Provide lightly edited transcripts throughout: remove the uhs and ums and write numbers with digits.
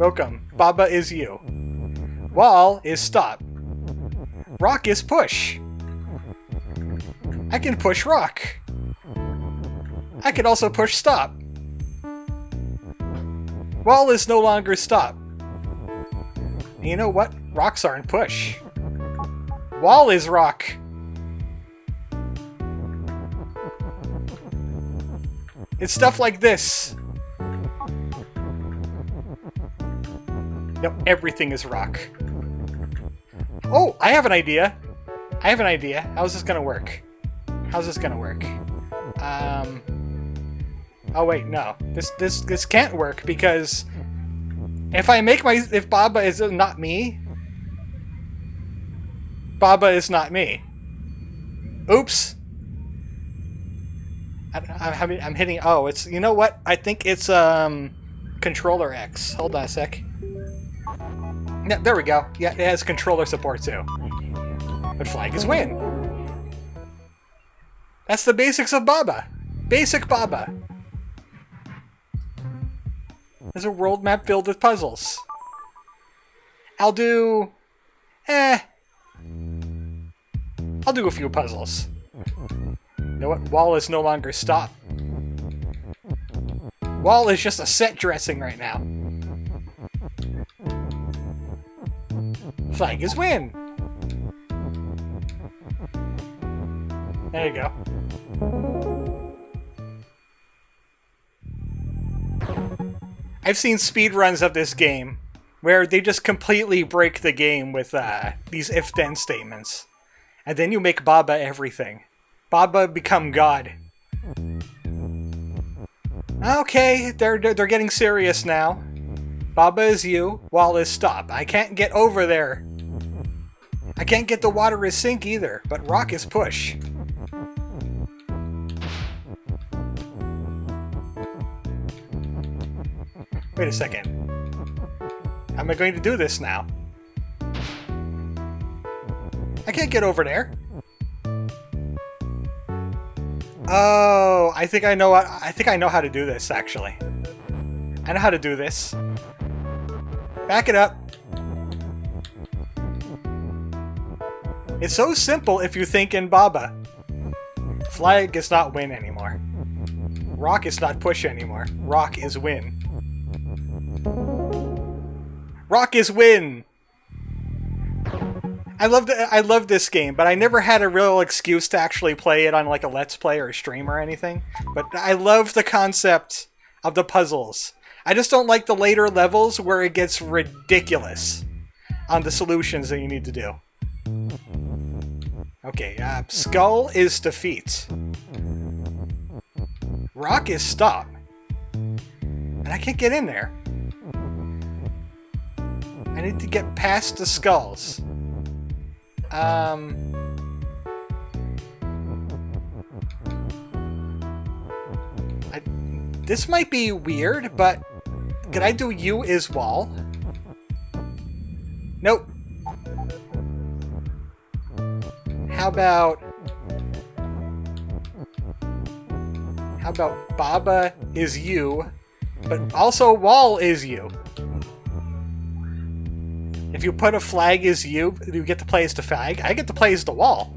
Welcome. Baba is you. Wall is stop. Rock is push. I can push rock. I can also push stop. Wall is no longer stop. You know what? Rocks aren't push. Wall is rock. It's stuff like this. Nope, everything is rock. Oh, I have an idea. How's this gonna work? Oh wait, no. This can't work because if Baba is not me, Baba is not me. Oops. I'm hitting. Oh, it's. You know what? I think it's controller X. Hold on a sec. Yeah, there we go. Yeah, it has controller support too. But flag is win. That's the basics of Baba. Basic Baba. There's a world map filled with puzzles. I'll do a few puzzles. You know what? Wall is no longer stop. Wall is just a set dressing right now. Flag is win. There you go. I've seen speedruns of this game where they just completely break the game with these if-then statements. And then you make Baba everything. Baba become God. Okay, they're getting serious now. Baba is you, wall is stop. I can't get over there. I can't get the water is sink either, but rock is push. Wait a second. How am I going to do this now? I can't get over there. Oh, I think I know how to do this actually. I know how to do this. Back it up. It's so simple if you think in Baba. Flag is not win anymore. Rock is not push anymore. Rock is win. Rock is win! I love this game, but I never had a real excuse to actually play it on like a Let's Play or a stream or anything. But I love the concept of the puzzles. I just don't like the later levels where it gets ridiculous on the solutions that you need to do. Okay, skull is defeat. Rock is stop. And I can't get in there. I need to get past the skulls. This might be weird, but could I do U is wall? Nope. How about Baba is you, but also wall is you? If you put a flag as you get to play as the flag. I get to play as the wall.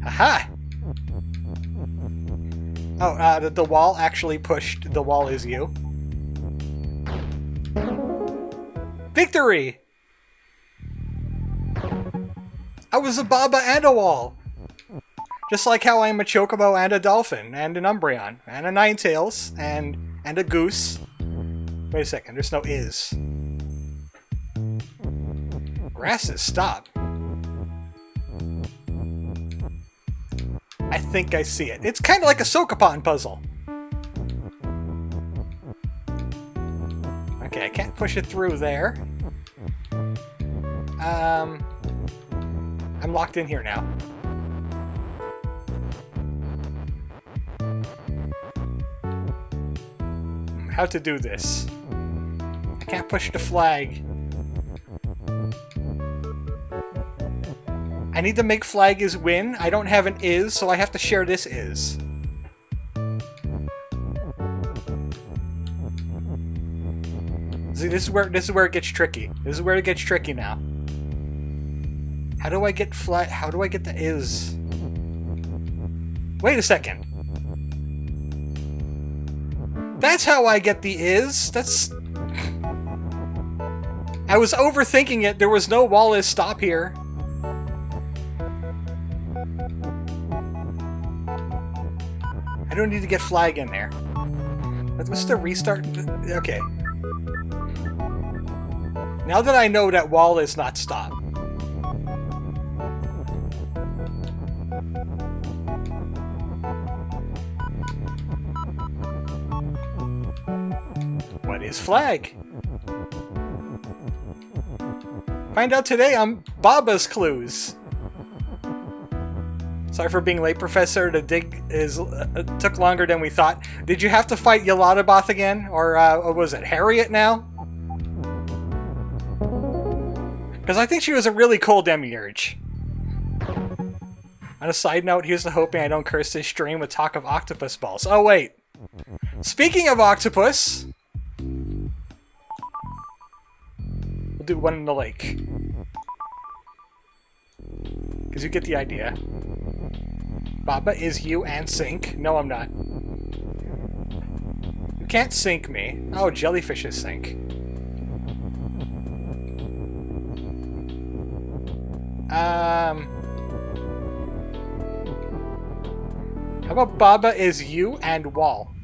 Aha! Oh, the wall actually pushed the wall is you. Victory! I was a Baba and a wall. Just like how I'm a Chocobo and a Dolphin, and an Umbreon, and a Ninetales, and a Goose. Wait a second, there's no is. Grasses, stop. I think I see it. It's kind of like a Sokapon puzzle. Okay, I can't push it through there. I'm locked in here now. How to do this? I can't push the flag. I need to make flag is win. I don't have an is, so I have to share this is. See, this is where it gets tricky. This is where it gets tricky now. How do I get flat? How do I get the is? Wait a second. That's how I get the is. That's. I was overthinking it. There was no wall is stop here. I don't need to get flag in there. Let's the restart. Okay. Now that I know that wall is not stop. What is flag? Find out today on Baba's Clues. Sorry for being late, Professor. The dig took longer than we thought. Did you have to fight Yaladabath again? Or was it Harriet now? Because I think she was a really cool demiurge. On a side note, here's to hoping I don't curse this stream with talk of octopus balls. Oh, wait. Speaking of octopus... We'll do one in the lake. Because you get the idea. Baba is you and sink. No, I'm not. You can't sink me. Oh, jellyfishes sink. How about Baba is you and wall?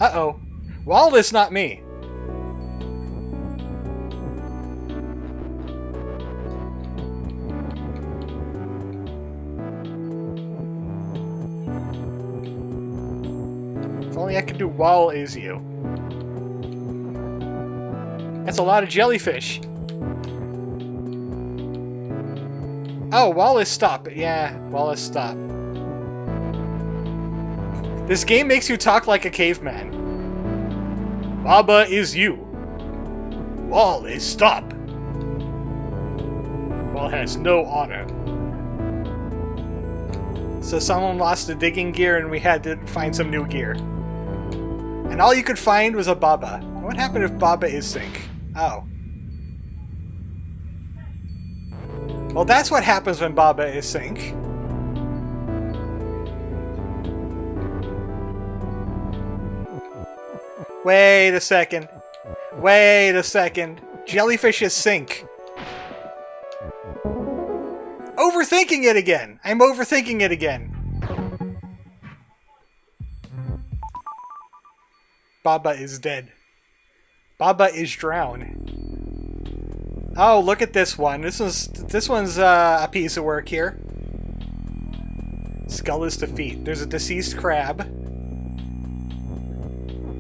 Uh-oh. Wall is not me. If only I could do wall is you. That's a lot of jellyfish. Oh, wall is stop. Yeah, wall is stop. This game makes you talk like a caveman. Baba is you. Wall is stop. Wall has no honor. So someone lost the digging gear and we had to find some new gear. And all you could find was a Baba. What happened if Baba is sink? Oh. Well, that's what happens when Baba is sink. Wait a second. Wait a second. Jellyfish is sink. Overthinking it again. I'm overthinking it again. Baba is dead. Baba is drowned. Oh, look at this one. This one's a piece of work here. Skull is defeat. There's a deceased crab.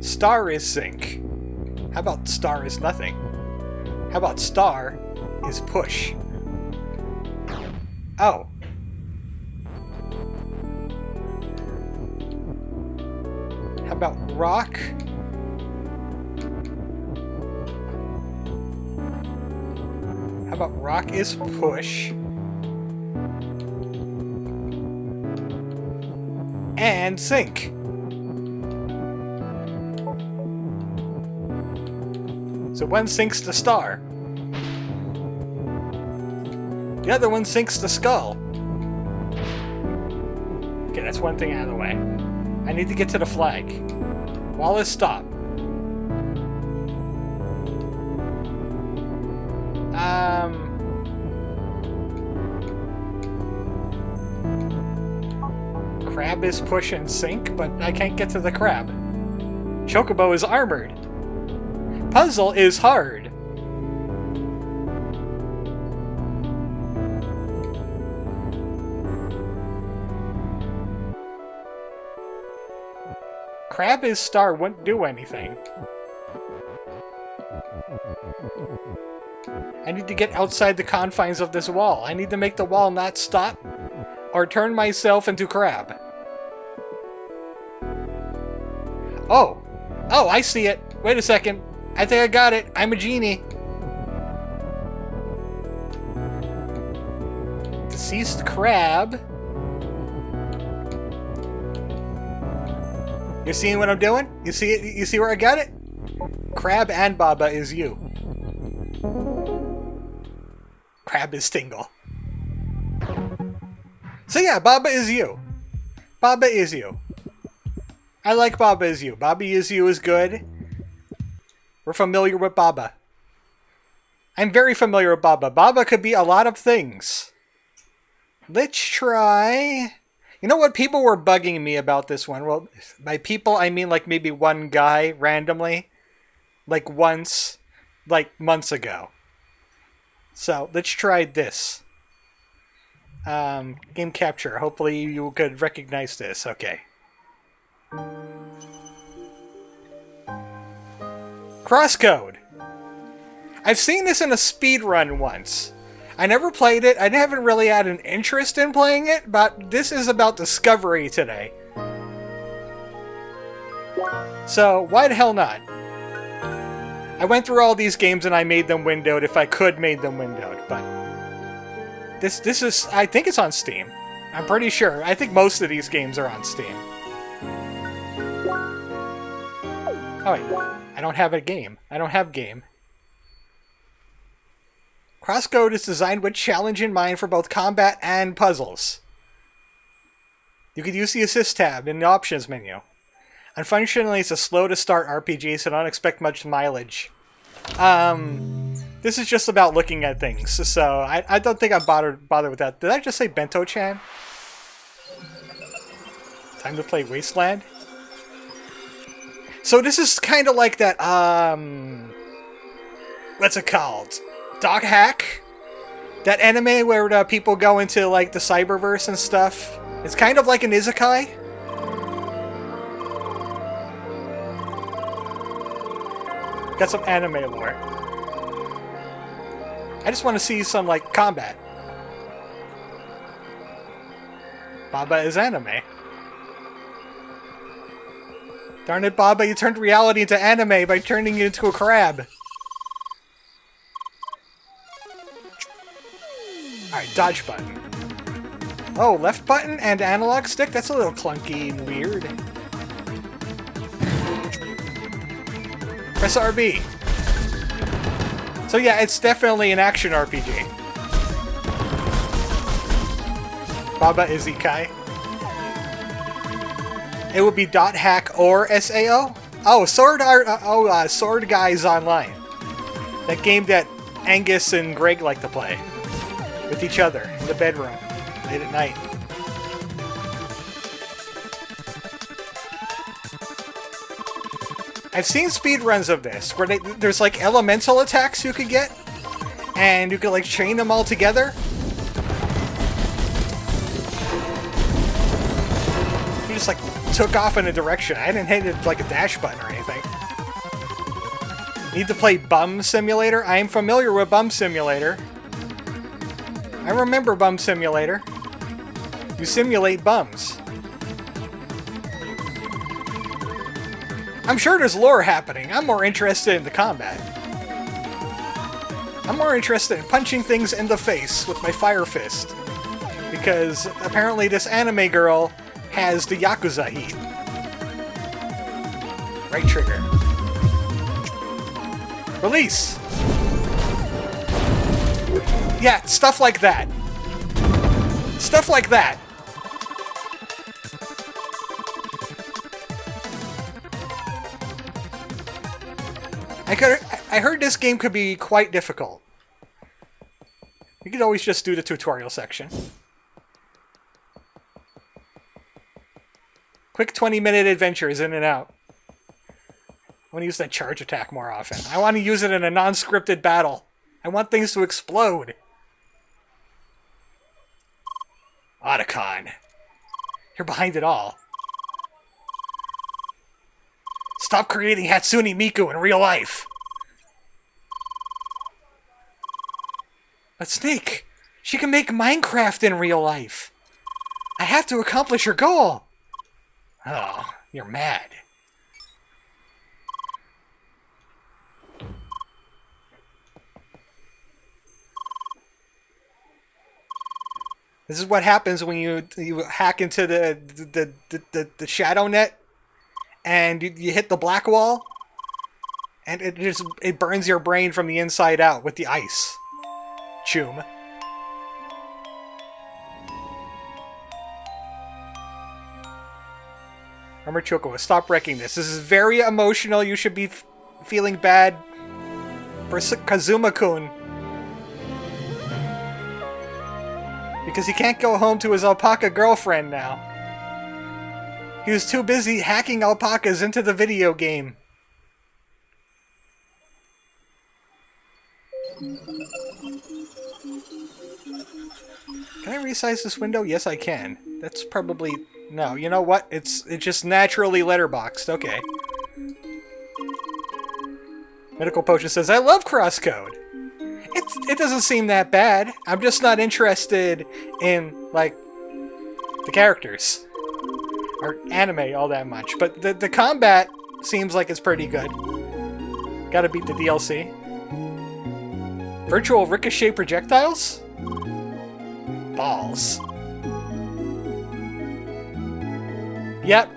Star is sink. How about star is nothing? How about star is push? Oh. How about rock? How about rock is push? And sink. So one sinks the star. The other one sinks the skull. Okay, that's one thing out of the way. I need to get to the flag. Wallace, stop. Crab is push and sink, but I can't get to the crab. Chocobo is armored. Puzzle is hard. Crab is star wouldn't do anything. I need to get outside the confines of this wall. I need to make the wall not stop or turn myself into crab. Oh! Oh, I see it! Wait a second. I think I got it. I'm a genie. Deceased crab. You seeing what I'm doing? You see it? You see where I got it? Crab and Baba is you. Crab is Tingle. So yeah, Baba is you. Baba is you. I like Baba is you. Baba is you is good. We're familiar with Baba. I'm very familiar with Baba. Baba could be a lot of things. Let's try... You know what? People were bugging me about this one. Well, by people, I mean like maybe one guy randomly. Like once. Like months ago. So, let's try this. Game capture. Hopefully you could recognize this. Okay. CrossCode. I've seen this in a speedrun once. I never played it. I haven't really had an interest in playing it, but this is about discovery today. So, why the hell not? I went through all these games and I made them windowed if I could made them windowed, but... This is... I think it's on Steam. I'm pretty sure. I think most of these games are on Steam. Oh wait. I don't have a game. I don't have game. CrossCode is designed with challenge in mind for both combat and puzzles. You could use the Assist tab in the Options menu. Unfortunately, it's a slow-to-start RPG, so don't expect much mileage. This is just about looking at things, so I don't think I'm bothered with that. Did I just say Bento-chan? Time to play Wasteland? So this is kind of like that, what's it called? Dog Hack? That anime where the people go into, like, the cyberverse and stuff. It's kind of like an isekai. Got some anime lore. I just want to see some, like, combat. Baba is anime. Darn it, Baba, you turned reality into anime by turning it into a crab. Alright, dodge button. Oh, left button and analog stick? That's a little clunky and weird. Press RB. So yeah, it's definitely an action RPG. Baba is Ikai. It would be dot hack or SAO? Oh, Sword Guys Online. That game that Angus and Greg like to play. With each other in the bedroom. Late at night. I've seen speedruns of this, where there's like elemental attacks you could get, and you could like chain them all together. You just like took off in a direction. I didn't hit it like a dash button or anything. Need to play Bum Simulator? I am familiar with Bum Simulator. I remember Bum Simulator. You simulate bums. I'm sure there's lore happening. I'm more interested in the combat. I'm more interested in punching things in the face with my fire fist. Because apparently this anime girl has the Yakuza heat. Right trigger. Release! Yeah, stuff like that. Stuff like that. I heard this game could be quite difficult. You could always just do the tutorial section. Quick 20-minute adventures in and out. I want to use that charge attack more often. I want to use it in a non-scripted battle. I want things to explode. Otacon. You're behind it all. Stop creating Hatsune Miku in real life. But Snake, she can make Minecraft in real life. I have to accomplish her goal. Oh, you're mad. This is what happens when you hack into the shadow net and you hit the black wall And it burns your brain from the inside out with the ice. Choom. ArmoredChocobo, stop wrecking this. This is very emotional. You should be feeling bad for Kazuma-kun. Because he can't go home to his alpaca girlfriend now. He was too busy hacking alpacas into the video game. Can I resize this window? Yes, I can. That's probably... No, you know what? It's just naturally letterboxed. Okay. Medical Potion says, I love CrossCode. It doesn't seem that bad. I'm just not interested in, like, the characters. Or anime all that much. But the combat seems like it's pretty good. Gotta beat the DLC. Virtual ricochet projectiles? Balls. Yep.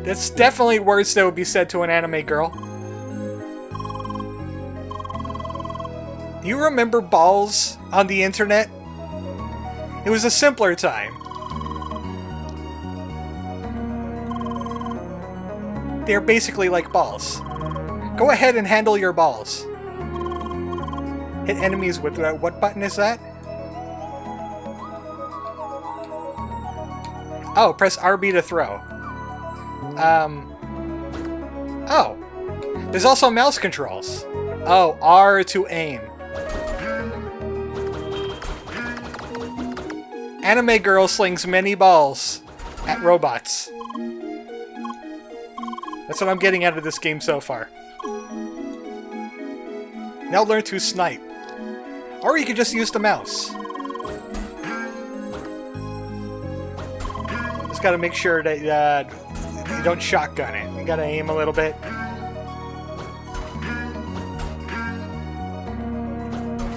That's definitely words that would be said to an anime girl. You remember balls on the internet? It was a simpler time. They're basically like balls. Go ahead and handle your balls. Hit enemies with... what button is that? Oh, press RB to throw. Oh. There's also mouse controls. Oh, R to aim. Anime girl slings many balls at robots. That's what I'm getting out of this game so far. Now learn to snipe. Or you can just use the mouse. Just gotta make sure that you don't shotgun it. You gotta aim a little bit.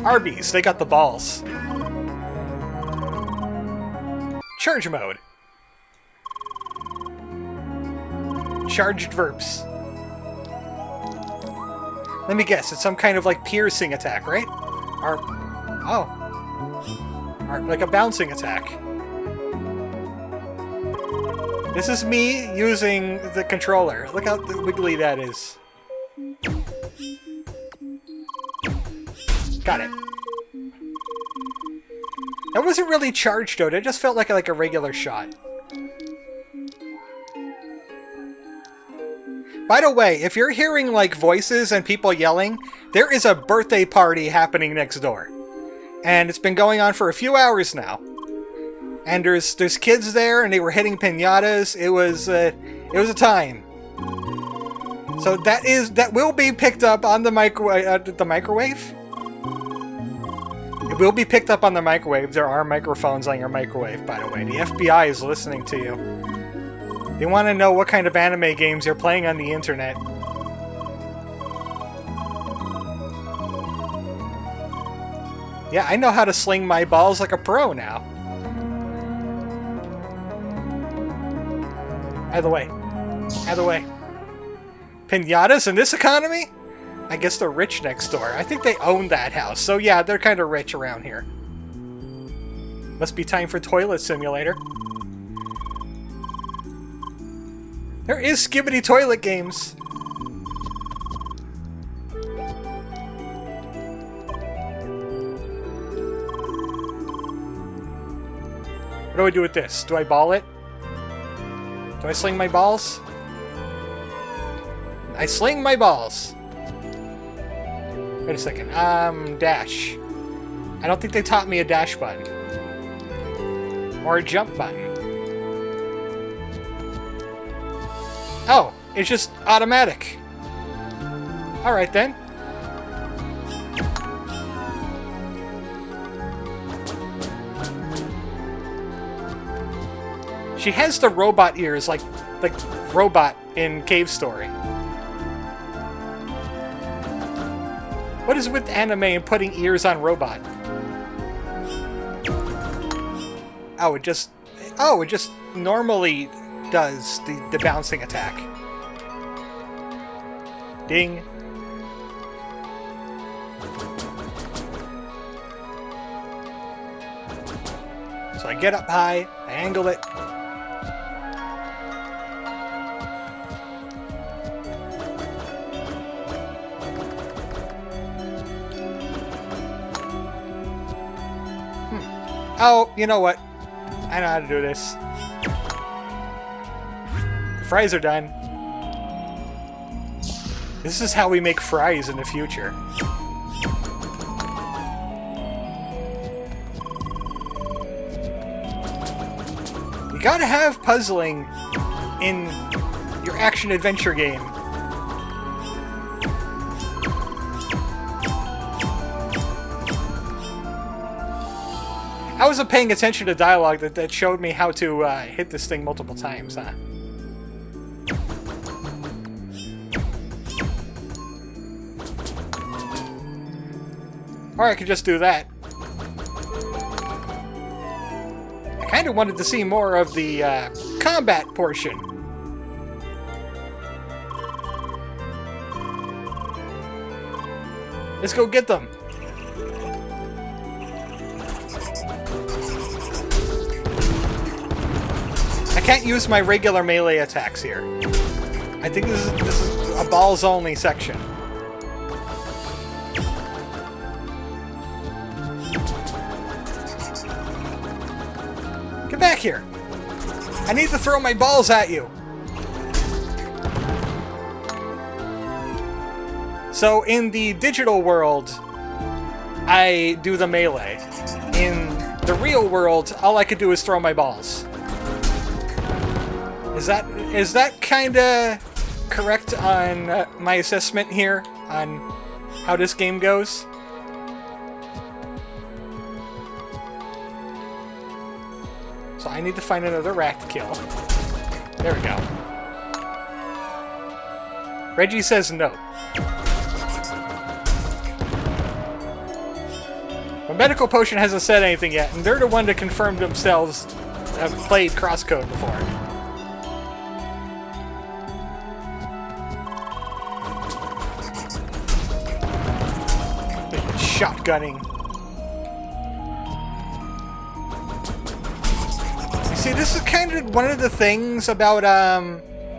Arby's, they got the balls. Charge mode. Charged verbs. Let me guess, it's some kind of like piercing attack, right? Or, oh. Or like a bouncing attack. This is me using the controller. Look how wiggly that is. Got it. That wasn't really charged though, it just felt like a regular shot. By the way, if you're hearing like voices and people yelling, there is a birthday party happening next door. And it's been going on for a few hours now. And there's kids there and they were hitting piñatas. It was a time. So that will be picked up on the microwave. It will be picked up on the microwave. There are microphones on your microwave, by the way. The FBI is listening to you. They want to know what kind of anime games you're playing on the internet. Yeah, I know how to sling my balls like a pro now. Out of the way. Out of the way. Piñatas in this economy? I guess they're rich next door. I think they own that house. So yeah, they're kind of rich around here. Must be time for Toilet Simulator. There is Skibbity Toilet games. What do I do with this? Do I ball it? Do I sling my balls? I sling my balls. Wait a second. Dash. I don't think they taught me a dash button. Or a jump button. Oh, it's just automatic. Alright then. She has the robot ears like Robot in Cave Story. What is with anime and putting ears on robot? Oh, it just normally does the bouncing attack. Ding, So I get up high, I angle it. Oh, you know what? I know how to do this. The fries are done. This is how we make fries in the future. You gotta have puzzling in your action-adventure game. I wasn't paying attention to dialogue that showed me how to hit this thing multiple times, huh? Or I could just do that. I kind of wanted to see more of the combat portion. Let's go get them. I can't use my regular melee attacks here. I think this is a balls-only section. Get back here! I need to throw my balls at you! So in the digital world, I do the melee. In the real world, all I could do is throw my balls. Is that kinda correct on my assessment here on how this game goes? So I need to find another rat to kill. There we go. Reggie says no. But Medical Potion hasn't said anything yet, and they're the one that confirmed themselves have played CrossCode before. Shotgunning. You see, this is kind of one of the things about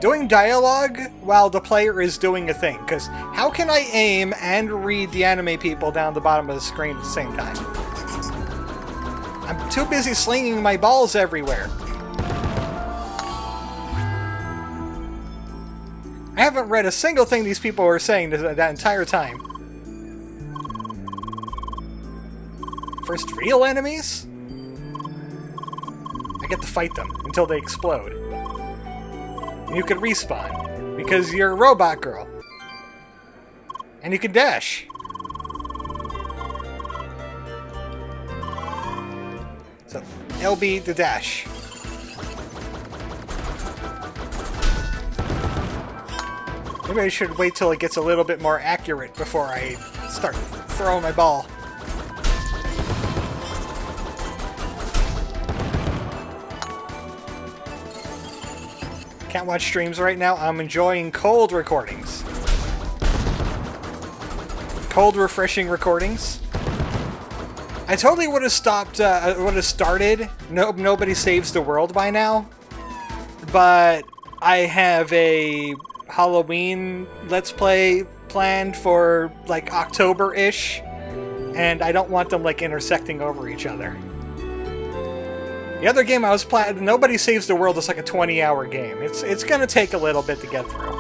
doing dialogue while the player is doing a thing, because how can I aim and read the anime people down the bottom of the screen at the same time? I'm too busy slinging my balls everywhere. I haven't read a single thing these people were saying that entire time. First real enemies? I get to fight them until they explode. And you can respawn, because you're a robot girl. And you can dash. So, LB to dash. Maybe I should wait till it gets a little bit more accurate before I start throwing my ball. Can't watch streams right now. I'm enjoying cold recordings. Cold, refreshing recordings. I totally would have stopped, would have started Nobody Saves the World by now. But I have a Halloween Let's Play planned for, like, October-ish. And I don't want them, like, intersecting over each other. The other game I was playing, Nobody Saves the World, is like a 20-hour game. It's gonna take a little bit to get through.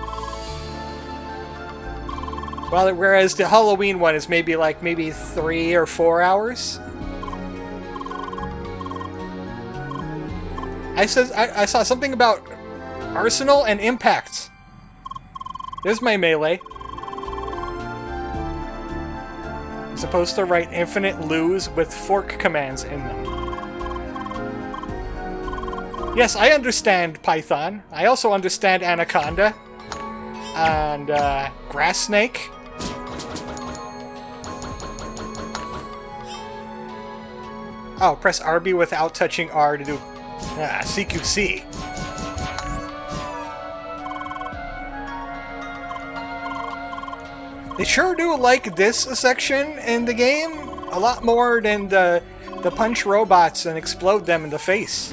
Well, whereas the Halloween one is maybe 3 or 4 hours. I saw something about Arsenal and Impact. There's my melee. I'm supposed to write infinite loos with fork commands in them. Yes, I understand Python. I also understand Anaconda. And, Grass Snake. Oh, press RB without touching R to do... CQC. They sure do like this section in the game a lot more than the to punch robots and explode them in the face.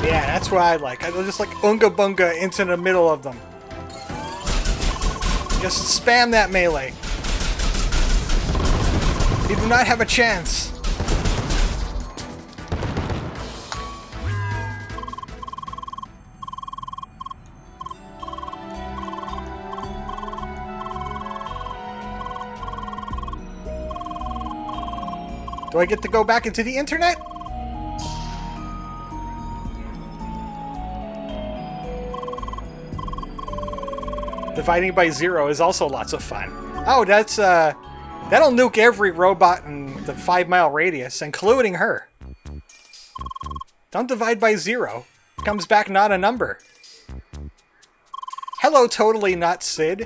Yeah, that's what I like. I just like Unga Bunga into the middle of them. Just spam that melee. You do not have a chance. Do I get to go back into the internet? Dividing by 0 is also lots of fun. Oh, that's, that'll nuke every robot in the 5-mile radius, including her. Don't divide by 0. Comes back not a number. Hello, totally not Sid.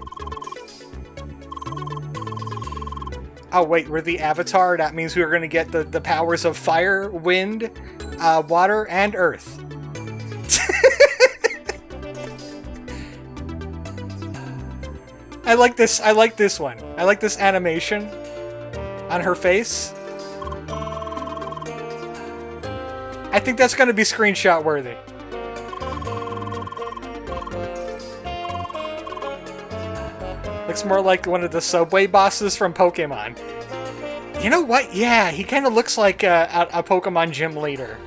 Oh, wait, we're the Avatar? That means we're gonna get the powers of fire, wind, water, and earth. I like this one. I like this animation on her face. I think that's gonna be screenshot worthy. Looks more like one of the subway bosses from Pokemon. You know what? Yeah, he kind of looks like a Pokemon gym leader.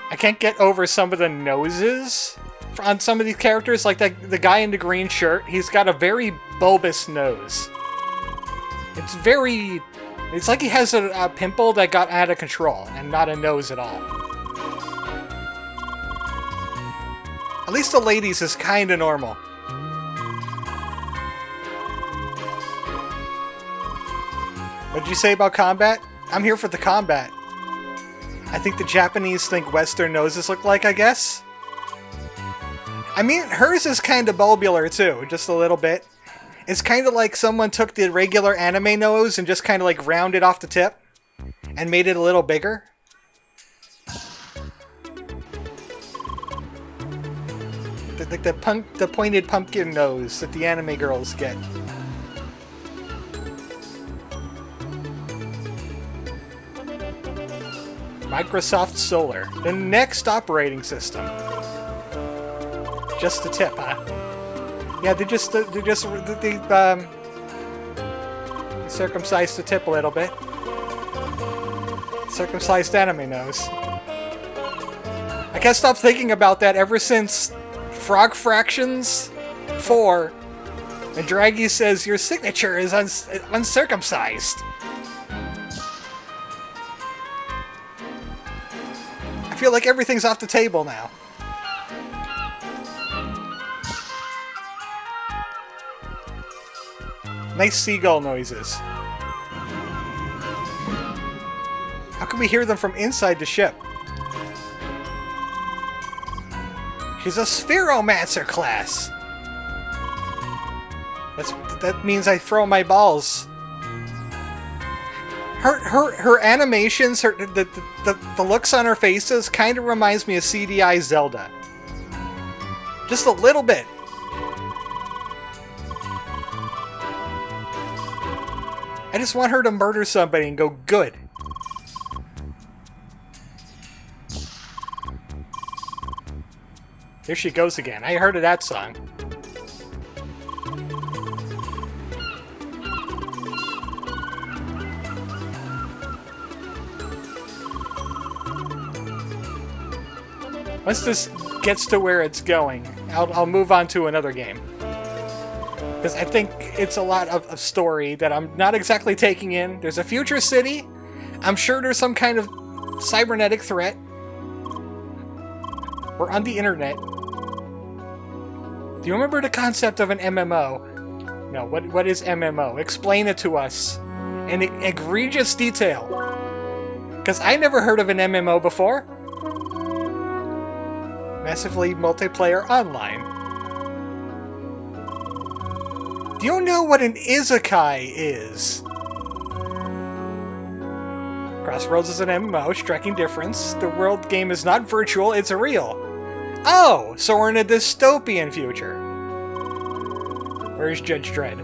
I can't get over some of the noses on some of these characters. Like the guy in the green shirt, he's got a very bulbous nose. It's like he has a pimple that got out of control, and not a nose at all. At least the ladies is kinda normal. What'd you say about combat? I'm here for the combat. I think the Japanese think Western noses look like, I guess? I mean, hers is kinda bulbular too, just a little bit. It's kind of like someone took the regular anime nose and just kind of like rounded off the tip and made it a little bigger. Like the pointed pumpkin nose that the anime girls get. Microsoft Solar, the next operating system. Just the tip, huh? Yeah, they circumcised the tip a little bit. Circumcised anime nose. I can't stop thinking about that ever since Frog Fractions 4. And Draggy says, your signature is uncircumcised. I feel like everything's off the table now. Nice seagull noises. How can we hear them from inside the ship? She's a Spheromancer class. That means I throw my balls. Her animations, the looks on her faces kind of reminds me of CDI Zelda. Just a little bit. I just want her to murder somebody and go, good. Here she goes again. I heard of that song. Once this gets to where it's going, I'll move on to another game. Because I think it's a lot of story that I'm not exactly taking in. There's a future city. I'm sure there's some kind of cybernetic threat. We're on the internet. Do you remember the concept of an MMO? No, what is MMO? Explain it to us in egregious detail. Because I never heard of an MMO before. Massively multiplayer online. Do you know what an isekai is? Crossroads is an MMO, striking difference. The world game is not virtual, it's real. Oh, so we're in a dystopian future. Where's Judge Dredd?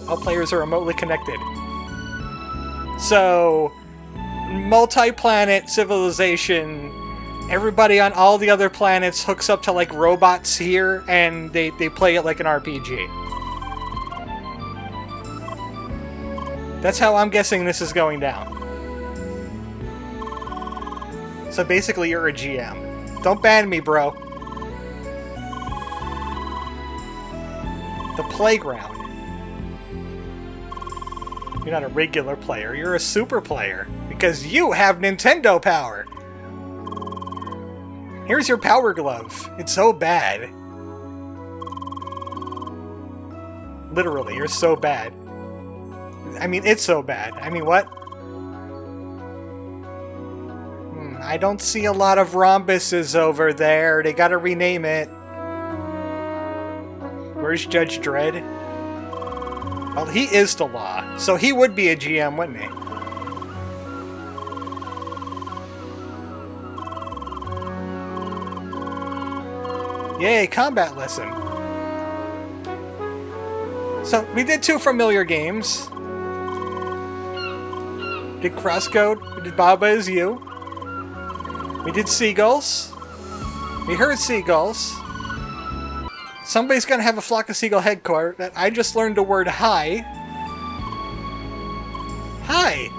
All players are remotely connected. So, multi-planet civilization, everybody on all the other planets hooks up to like robots here, and they play it like an RPG. That's how I'm guessing this is going down. So basically you're a GM. Don't ban me, bro. The playground. You're not a regular player, you're a super player. Because you have Nintendo power! Here's your power glove. It's so bad. Literally, you're so bad. I mean, it's so bad. I mean, what? I don't see a lot of rhombuses over there. They gotta rename it. Where's Judge Dredd? Well, he is the law, so he would be a GM, wouldn't he? Yay, combat lesson. So, we did 2 familiar games. Did CrossCode, we did Baba Is You. We did Seagulls. We heard Seagulls. Somebody's gonna have a flock of seagull headquarters. That I just learned the word hi. Hi!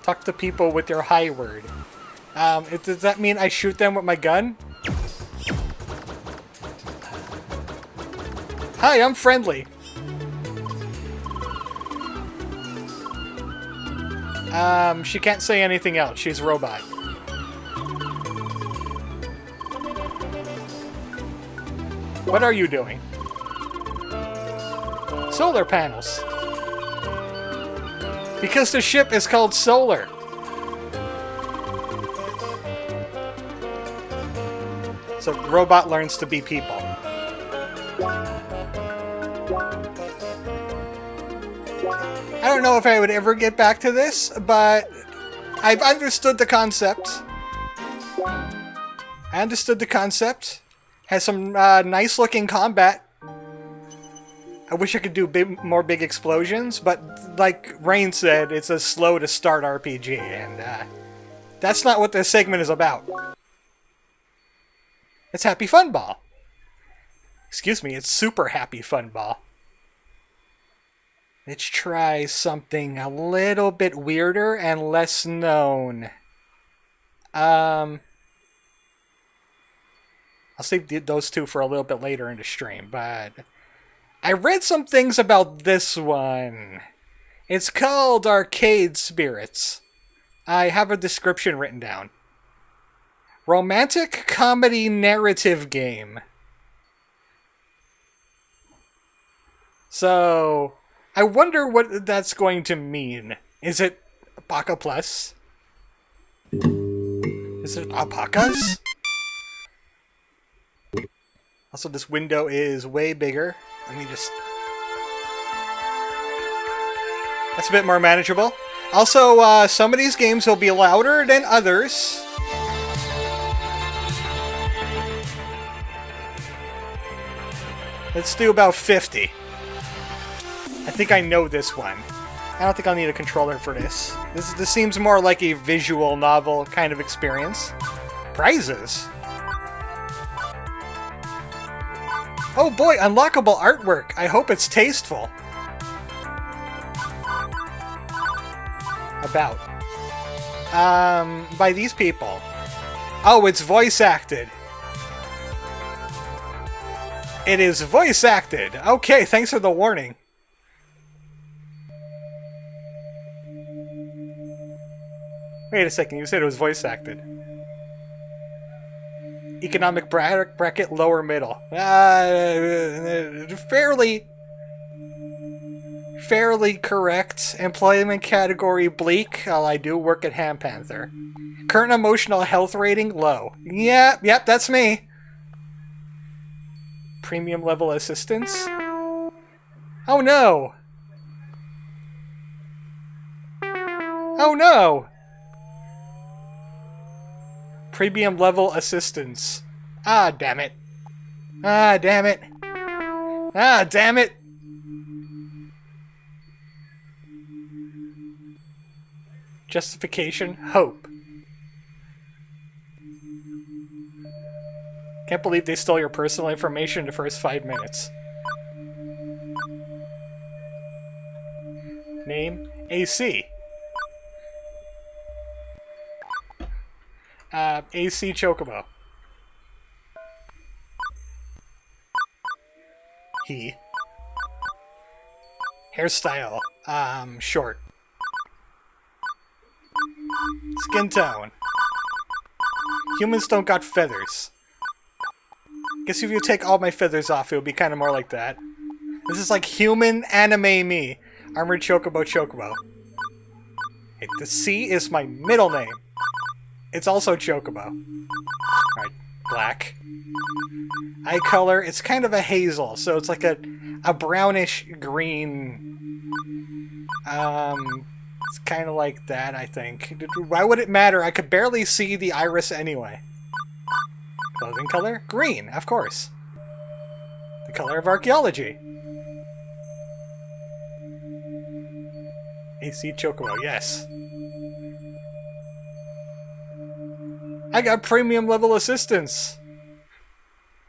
Talk to people with your hi word. Does that mean I shoot them with my gun? Hi, I'm friendly. She can't say anything else. She's a robot. What are you doing? Solar panels. Because the ship is called Solar. So robot learns to be people. I don't know if I would ever get back to this, but I've understood the concept. Has some nice looking combat. I wish I could do more big explosions, but like Rain said, it's a slow to start RPG, and that's not what this segment is about. It's Happy Fun Ball. Excuse me, it's Super Happy Fun Ball. Let's try something a little bit weirder and less known. I'll save those 2 for a little bit later in the stream, but I read some things about this one. It's called Arcade Spirits. I have a description written down. Romantic comedy narrative game. So, I wonder what that's going to mean. Is it Baka Plus? Is it Apakas? Also, this window is way bigger. Let me just... That's a bit more manageable. Also, some of these games will be louder than others. Let's do about 50. I think I know this one. I don't think I'll need a controller for this. This seems more like a visual novel kind of experience. Prizes! Oh boy, unlockable artwork! I hope it's tasteful. About. By these people. Oh, it's voice acted. It is voice acted! Okay, thanks for the warning. Wait a second, you said it was voice acted. Economic bracket, lower middle. fairly correct. Employment category bleak. Well, I do work at Ham Panther. Current emotional health rating low. Yep, that's me. Premium level assistance. Oh no! Oh no! Premium level assistance. Ah, damn it. Ah, damn it. Ah, damn it! Justification, hope. Can't believe they stole your personal information in the first 5 minutes. Name, AC. AC Chocobo. He. Hairstyle, short. Skin tone. Humans don't got feathers. Guess if you take all my feathers off, it would be kind of more like that. This is like human anime me. ArmoredChocobo Chocobo. Hey, the C is my middle name. It's also Chocobo. Alright, black. Eye color, it's kind of a hazel, so it's like a brownish green. It's kind of like that, I think. Why would it matter? I could barely see the iris anyway. Clothing color? Green, of course. The color of archaeology. AC Chocobo, yes. I got premium level assistance.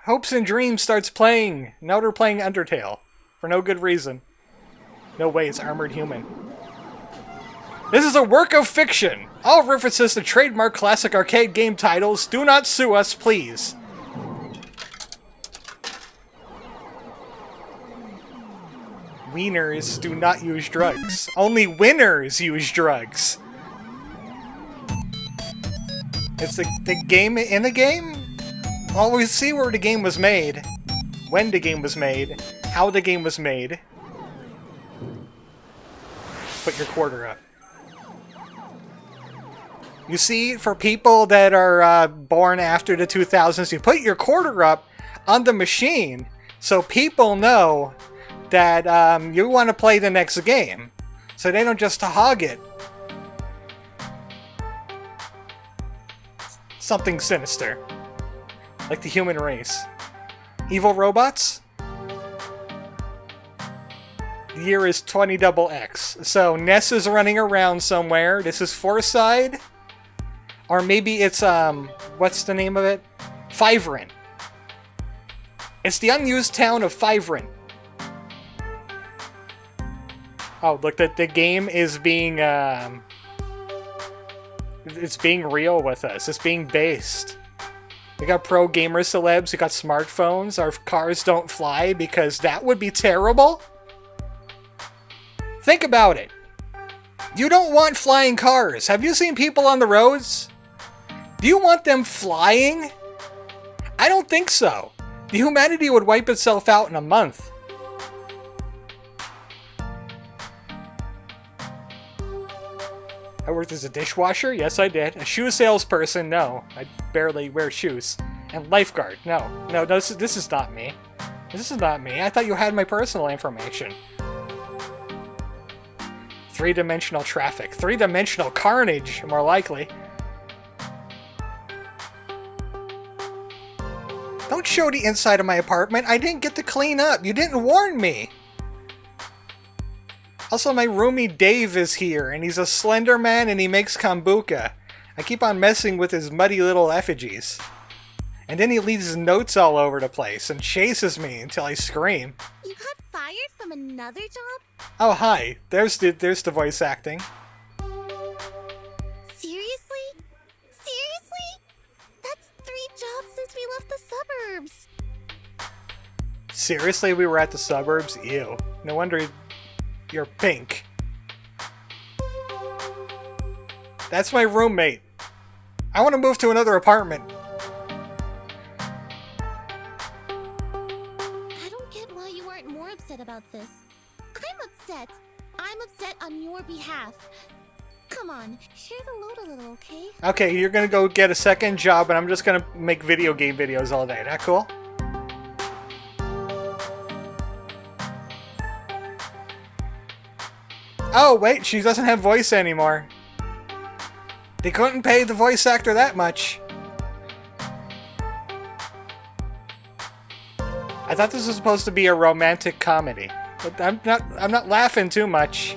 Hopes and Dreams starts playing. Now they're playing Undertale. For no good reason. No way, it's Armored Human. This is a work of fiction. All references to trademark classic arcade game titles. Do not sue us, please. Wieners do not use drugs. Only winners use drugs. It's the game in the game? Well, we see where the game was made. When the game was made. How the game was made. Put your quarter up. You see, for people that are born after the 2000s, you put your quarter up on the machine so people know that you want to play the next game. So they don't just hog it. Something sinister. Like the human race. Evil robots? The year is 20XX. So Ness is running around somewhere. This is Forside. Or maybe it's, what's the name of it? Fiverin. It's the unused town of Fiverin. Oh, look, the game is being, it's being real with us. It's being based. We got pro gamer celebs, we got smartphones, our cars don't fly because that would be terrible. Think about it. You don't want flying cars. Have you seen people on the roads? Do you want them flying? I don't think so. The humanity would wipe itself out in a month. I worked as a dishwasher? Yes, I did. A shoe salesperson? No. I barely wear shoes. And lifeguard? No. No, this is not me. This is not me. I thought you had my personal information. Three-dimensional traffic. Three-dimensional carnage, more likely. Don't show the inside of my apartment. I didn't get to clean up. You didn't warn me. Also, my roomie Dave is here, and he's a slender man and he makes kombucha. I keep on messing with his muddy little effigies. And then he leaves notes all over the place and chases me until I scream. You got fired from another job? Oh, hi. There's the voice acting. Seriously? Seriously? That's 3 jobs since we left the suburbs. Seriously, we were at the suburbs? Ew. No wonder you're pink. That's my roommate. I want to move to another apartment. I don't get why you aren't more upset about this. I'm upset. I'm upset on your behalf. Come on, share the load a little, okay? Okay, you're gonna go get a second job, and I'm just gonna make video game videos all day. That cool? Oh, wait, she doesn't have voice anymore. They couldn't pay the voice actor that much. I thought this was supposed to be a romantic comedy, but I'm not laughing too much.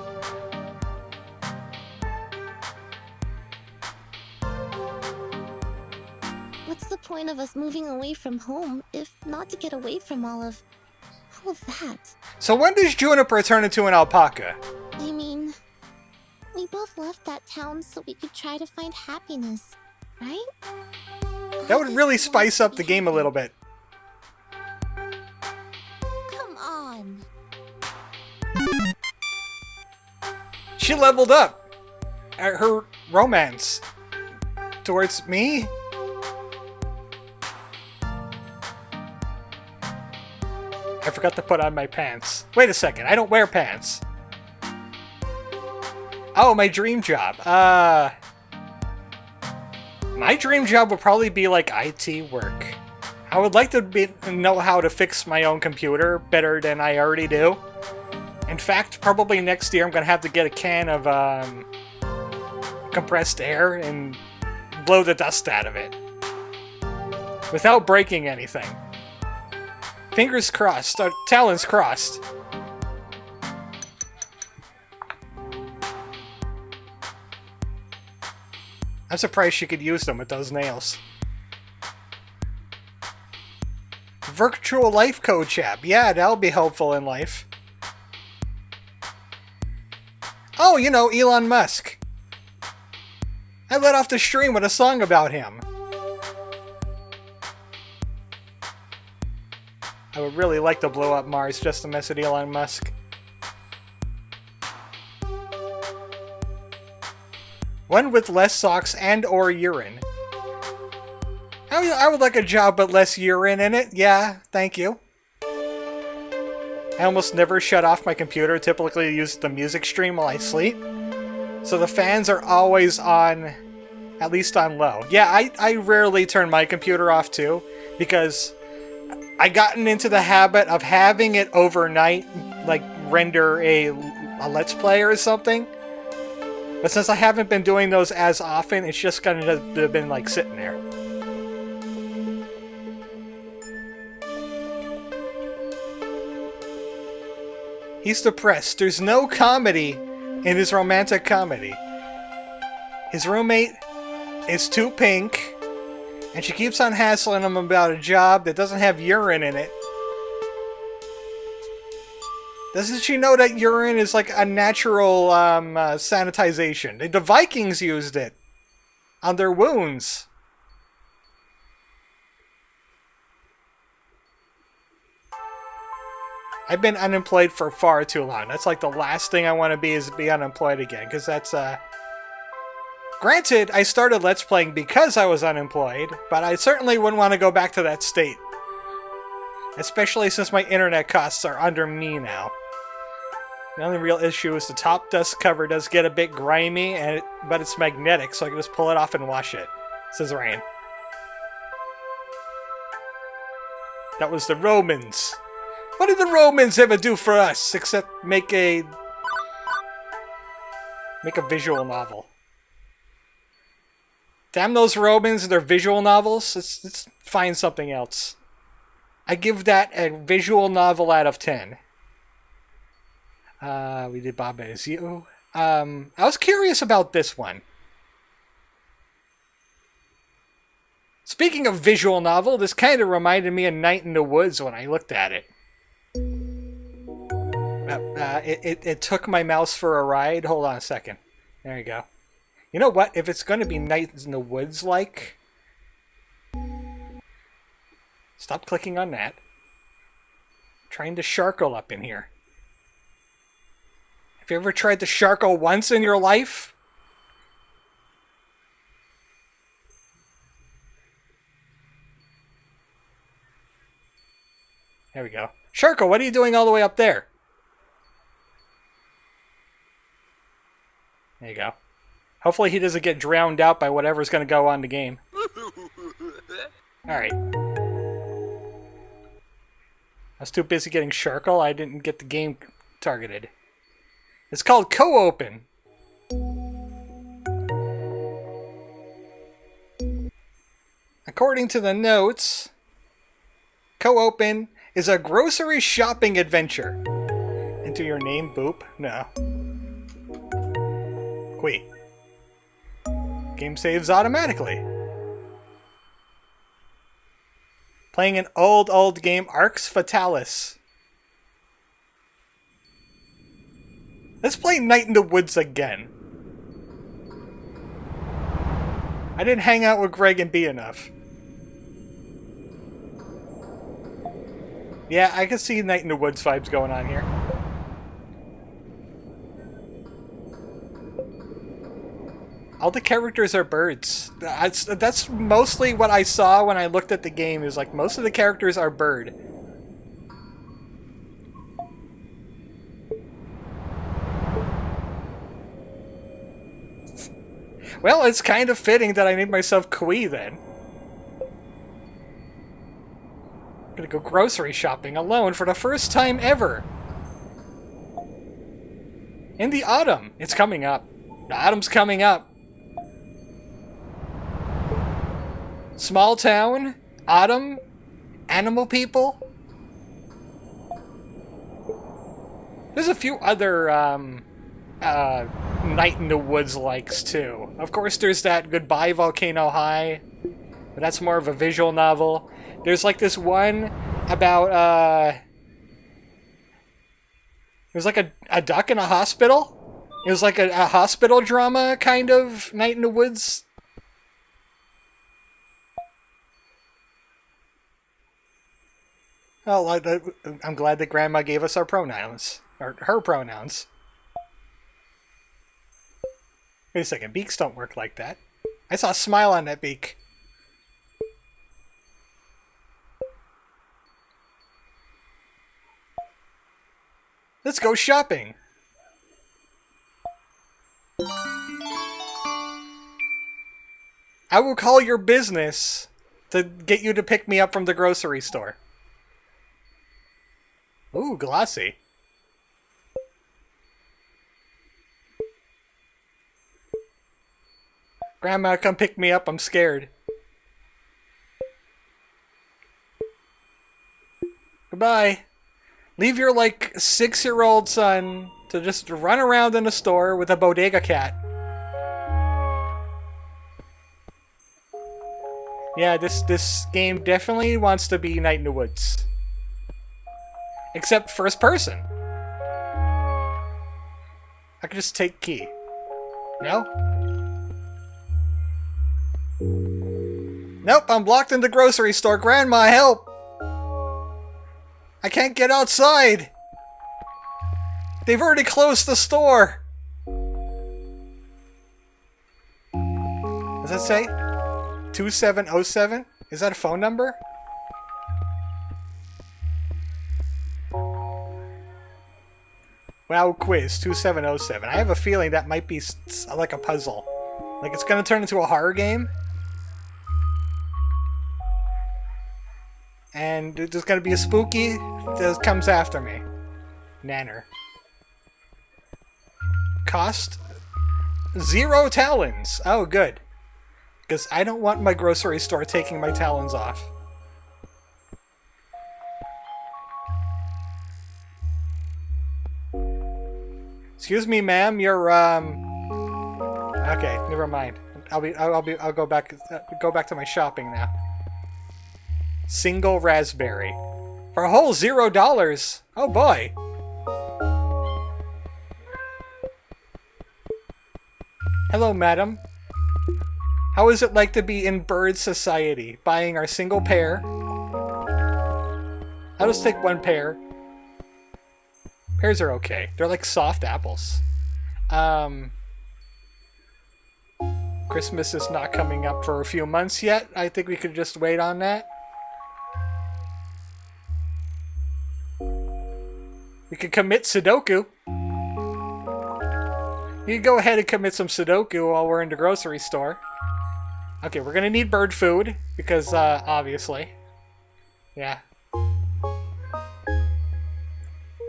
What's the point of us moving away from home if not to get away from all of that? So when does Juniper turn into an alpaca? I mean, we both left that town so we could try to find happiness, right? That would really spice up the game a little bit. Come on. She leveled up her romance towards me. I forgot to put on my pants. Wait a second, I don't wear pants. Oh, my dream job. My dream job would probably be like IT work. I would like to know how to fix my own computer better than I already do. In fact, probably next year I'm going to have to get a can of compressed air and blow the dust out of it. Without breaking anything. Fingers crossed, or talons crossed. I'm surprised she could use them with those nails. Virtual life coach app. Yeah, that'll be helpful in life. Oh, you know, Elon Musk. I let off the stream with a song about him. I would really like to blow up Mars just to mess with Elon Musk. One with less socks and or urine. I would like a job but less urine in it. Yeah, thank you. I almost never shut off my computer. Typically use the music stream while I sleep. So the fans are always on, at least on low. Yeah, I rarely turn my computer off too, because I gotten into the habit of having it overnight, like render a Let's Play or something. But since I haven't been doing those as often, it's just kind of been like sitting there. He's depressed. There's no comedy in his romantic comedy. His roommate is too pink, and she keeps on hassling him about a job that doesn't have urine in it. Doesn't she know that urine is like a natural sanitization? The Vikings used it on their wounds. I've been unemployed for far too long. That's like the last thing I want to be, is be unemployed again. Because that's, granted, I started Let's Playing because I was unemployed, but I certainly wouldn't want to go back to that state. Especially since my internet costs are under me now. The only real issue is the top dust cover does get a bit grimy, but it's magnetic, so I can just pull it off and wash it. Says Rain. That was the Romans. What did the Romans ever do for us except make a visual novel? Damn those Romans and their visual novels. Let's find something else. I give that a visual novel out of 10. We did Bob as You. I was curious about this one. Speaking of visual novel, this kind of reminded me of Night in the Woods when I looked at it. It took my mouse for a ride. Hold on a second. There you go. You know what? If it's going to be Night in the Woods like... Stop clicking on that. Trying to sharkle up in here. Have you ever tried to sharkle once in your life? There we go. Sharko, what are you doing all the way up there? There you go. Hopefully he doesn't get drowned out by whatever's going to go on the game. Alright. I was too busy getting Sharkle, I didn't get the game targeted. It's called Co-Open. According to the notes, Co-Open is a grocery shopping adventure. Enter your name, boop. No. Wait. Game saves automatically. Playing an old game, Arx Fatalis. Let's play Night in the Woods again. I didn't hang out with Greg and B enough. Yeah, I can see Night in the Woods vibes going on here. All the characters are birds. That's mostly what I saw when I looked at the game, is like most of the characters are bird. Well, it's kind of fitting that I named myself Kui then. I'm gonna go grocery shopping alone for the first time ever. In the autumn. It's coming up. The autumn's coming up. Small town, autumn, animal people. There's a few other Night in the Woods likes too. Of course, there's that Goodbye Volcano High, but that's more of a visual novel. There's like this one about there's like a duck in a hospital. It was like a hospital drama kind of Night in the Woods. Oh, I'm glad that Grandma gave us our pronouns. Or her pronouns. Wait a second, beaks don't work like that. I saw a smile on that beak. Let's go shopping! I will call your business to get you to pick me up from the grocery store. Ooh, glossy. Grandma, come pick me up. I'm scared. Goodbye. Leave your, like, 6-year-old son to just run around in a store with a bodega cat. Yeah, this game definitely wants to be Night in the Woods. Except first person. I could just take key. No? Nope, I'm blocked in the grocery store. Grandma, help! I can't get outside! They've already closed the store! Does that say? 2707? Is that a phone number? Wow, quiz 2707. I have a feeling that might be like a puzzle. Like it's gonna turn into a horror game. And there's gonna be a spooky that comes after me. Nanner. Cost 0 talons. Oh, good. Because I don't want my grocery store taking my talons off. Excuse me, ma'am. You're okay. Never mind. I'll go back to my shopping now. Single raspberry for a whole $0. Oh boy. Hello, madam. How is it like to be in bird society? Buying our single pear. I'll just take one pear. Pears are okay. They're like soft apples. Christmas is not coming up for a few months yet. I think we could just wait on that. We could commit Sudoku. You can go ahead and commit some Sudoku while we're in the grocery store. Okay, we're gonna need bird food, because, obviously. Yeah.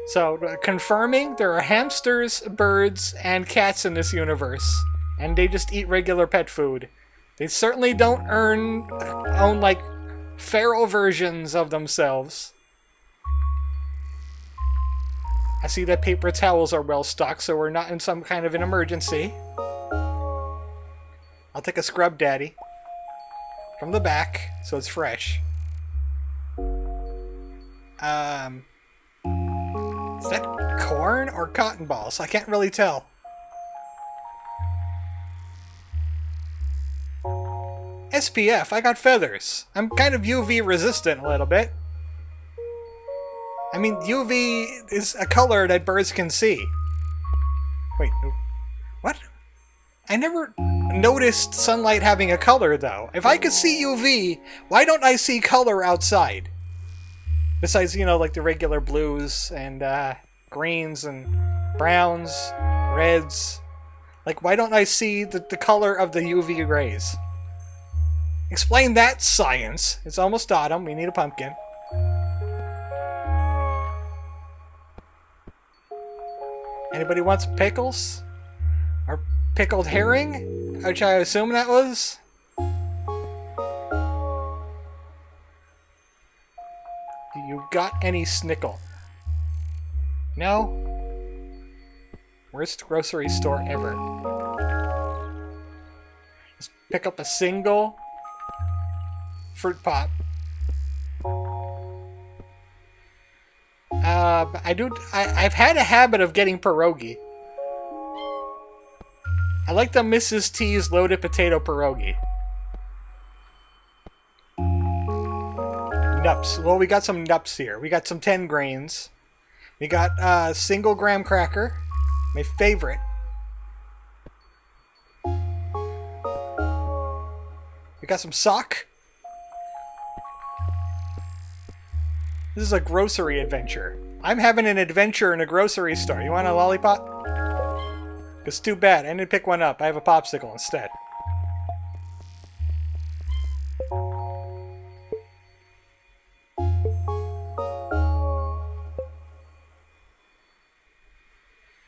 So, confirming, there are hamsters, birds, and cats in this universe. And they just eat regular pet food. They certainly don't own, like, feral versions of themselves. I see that paper towels are well stocked, so we're not in some kind of an emergency. I'll take a scrub daddy from the back, so it's fresh. Is that corn or cotton balls? I can't really tell. SPF, I got feathers. I'm kind of UV resistant a little bit. I mean, UV is a color that birds can see. Wait, what? I never noticed sunlight having a color, though. If I could see UV, why don't I see color outside? Besides, you know, like the regular blues and greens and browns, reds. Like, why don't I see the color of the UV rays? Explain that, science. It's almost autumn. We need a pumpkin. Anybody wants pickles? Or pickled herring? Which I assume that was? Do you got any snickle? No? Worst grocery store ever. Just pick up a single fruit pop. I've had a habit of getting pierogi. I like the Mrs. T's loaded potato pierogi. Nups. Well, we got some nups here. We got some 10 grains. We got single graham cracker. My favorite. We got some sock. This is a grocery adventure. I'm having an adventure in a grocery store. You want a lollipop? It's too bad. I didn't pick one up. I have a popsicle instead.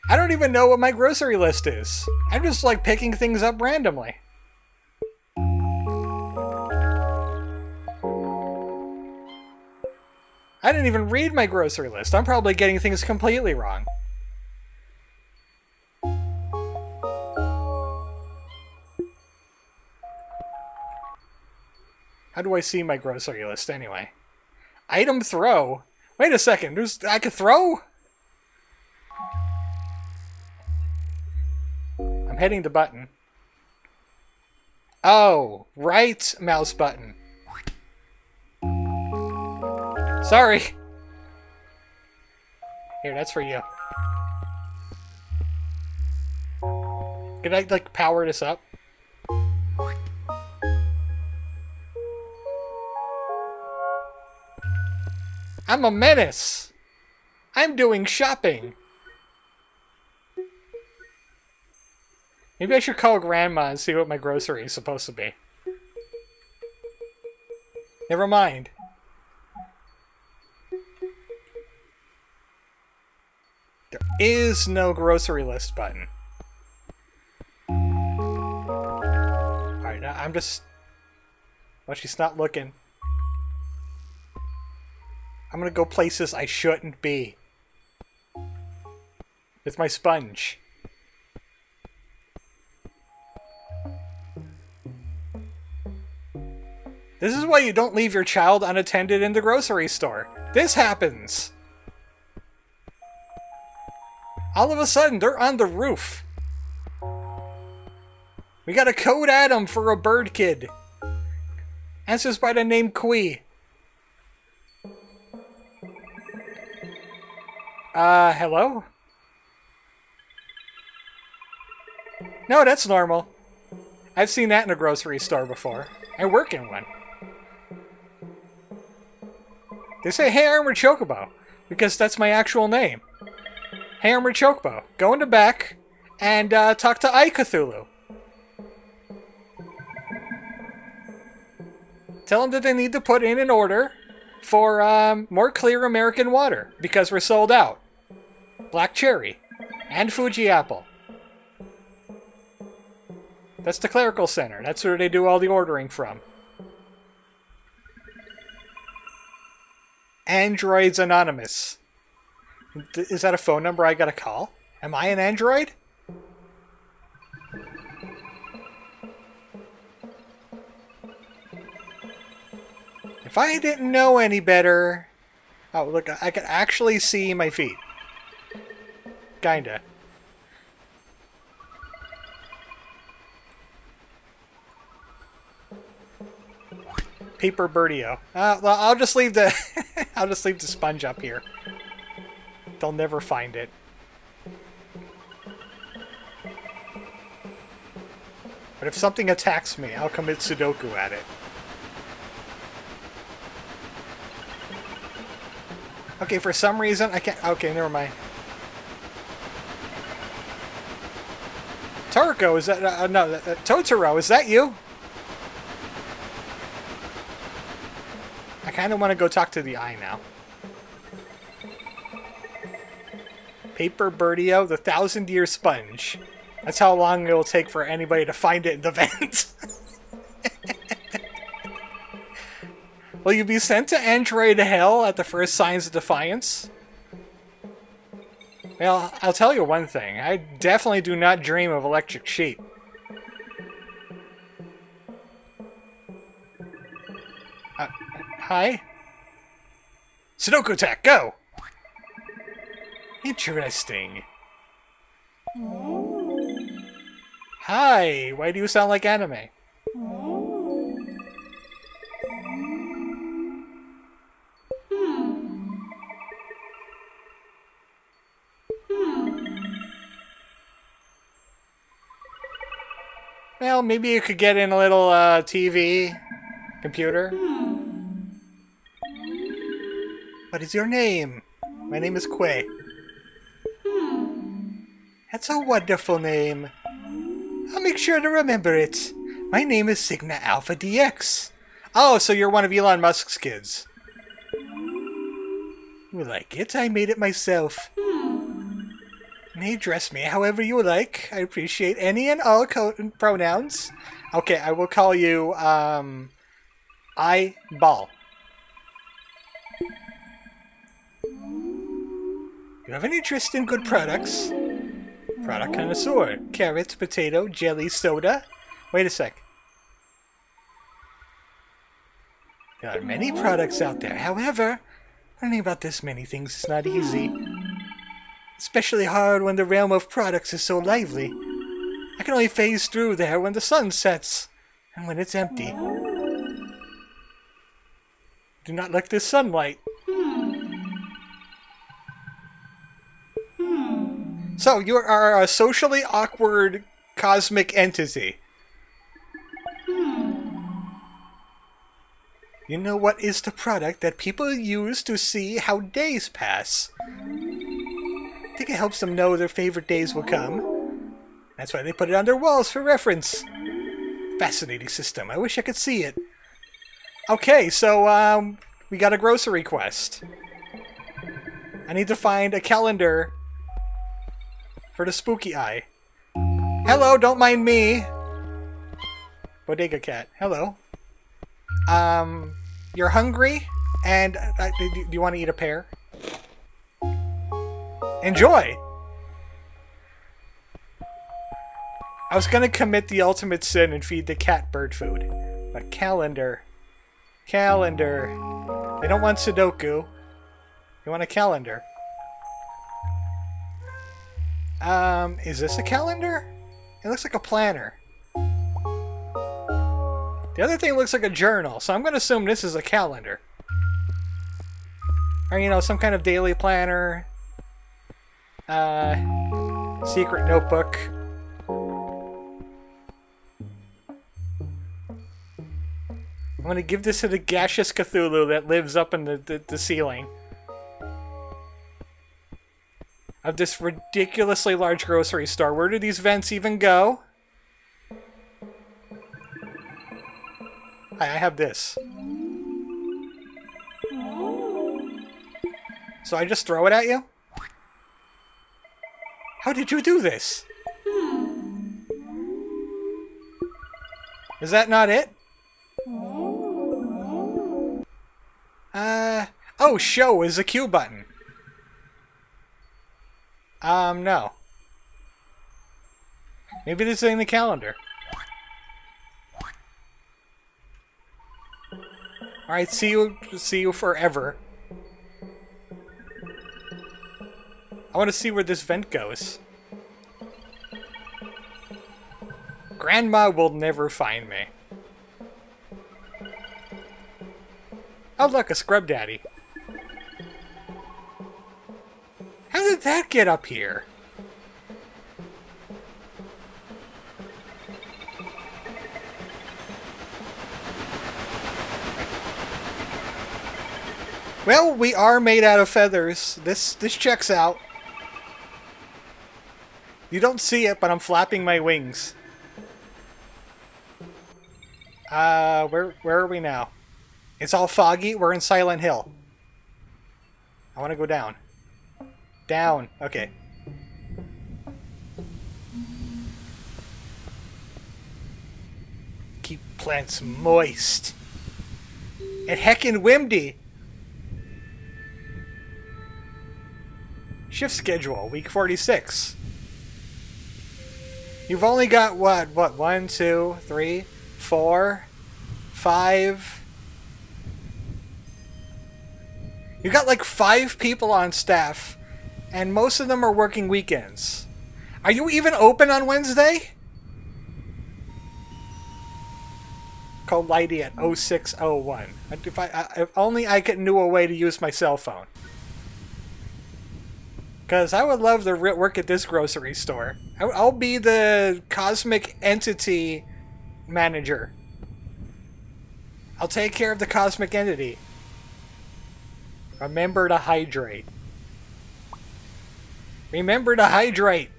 I don't even know what my grocery list is. I'm just like picking things up randomly. I didn't even read my grocery list. I'm probably getting things completely wrong. How do I see my grocery list anyway? Item throw? Wait a second, I could throw? I'm hitting the button. Oh, right mouse button. Sorry. Here, that's for you. Can I, like, power this up? I'm a menace! I'm doing shopping! Maybe I should call Grandma and see what my grocery is supposed to be. Never mind. There is no grocery list button. Alright, now I'm just... Well, she's not looking. I'm gonna go places I shouldn't be. With my sponge. This is why you don't leave your child unattended in the grocery store. This happens! All of a sudden, they're on the roof. We got a code Adam for a bird kid. Answers by the name Kui. Hello? No, that's normal. I've seen that in a grocery store before. I work in one. They say, hey, ArmoredChocobo, because that's my actual name. Hey, ArmoredChocobo, go in the back and talk to Cthulhu. Tell them that they need to put in an order for more clear American water, because we're sold out. Black cherry. And Fuji apple. That's the clerical center. That's where they do all the ordering from. Androids Anonymous. Is that a phone number I gotta call? Am I an android? If I didn't know any better... Oh, look, I can actually see my feet. Kinda. Paper Birdio. Well, I'll just leave the I'll just leave the sponge up here. They'll never find it. But if something attacks me, I'll commit Sudoku at it. Okay, for some reason I can't. Okay, never mind. Toriko, is that no? Totoro, is that you? I kind of want to go talk to the eye now. Paper Birdio, the 1,000-year sponge. That's how long it will take for anybody to find it in the vent. Will you be sent to Android Hell at the first signs of defiance? Well, I'll tell you one thing. I definitely do not dream of electric sheep. Hi? Sudoku attack, go! Interesting. Hi, why do you sound like anime? Well, maybe you could get in a little TV, computer. What is your name? My name is Quay. That's a wonderful name. I'll make sure to remember it. My name is Signa Alpha DX. Oh, so you're one of Elon Musk's kids. You like it? I made it myself. You may address me however you like. I appreciate any and all pronouns. Okay, I will call you, Eyeball. You have an interest in good products? Product connoisseur. Carrot, potato, jelly, soda. Wait a sec. There are many products out there. However, learning about this many things is not easy. Especially hard when the realm of products is so lively. I can only phase through there when the sun sets, and when it's empty. Do not like this sunlight. So, you are a socially awkward cosmic entity. You know what is the product that people use to see how days pass? I think it helps them know their favorite days will come. That's why they put it on their walls for reference. Fascinating system. I wish I could see it. Okay, so, we got a grocery quest. I need to find a calendar for the spooky eye. Hello, don't mind me. Bodega cat. Hello. You're hungry? And do you want to eat a pear? Enjoy! I was gonna commit the ultimate sin and feed the cat bird food. But calendar. Calendar. They don't want Sudoku. They want a calendar. Is this a calendar? It looks like a planner. The other thing looks like a journal, so I'm going to assume this is a calendar. Or, you know, some kind of daily planner. Secret notebook. I'm going to give this to the gaseous Cthulhu that lives up in the ceiling. of this ridiculously large grocery store. Where do these vents even go? Hi, I have this. So I just throw it at you? How did you do this? Is that not it? Oh, show is a Q button. No. Maybe this is in the calendar. Alright, see you forever. I want to see where this vent goes. Grandma will never find me. Oh look, a scrub daddy. How did that get up here? Well, we are made out of feathers. This checks out. You don't see it, but I'm flapping my wings. Where are we now? It's all foggy. We're in Silent Hill. I want to go down. Down. Okay. Keep plants moist. And heckin' windy. Shift schedule, week 46. You've only got what? 1, 2, 3, 4, 5. You got like 5 people on staff, and most of them are working weekends. Are you even open on Wednesday? Call Lighty at 0601. If only I knew a way to use my cell phone. Because I would love to work at this grocery store. I'll be the cosmic entity manager. I'll take care of the cosmic entity. Remember to hydrate. Remember to hydrate.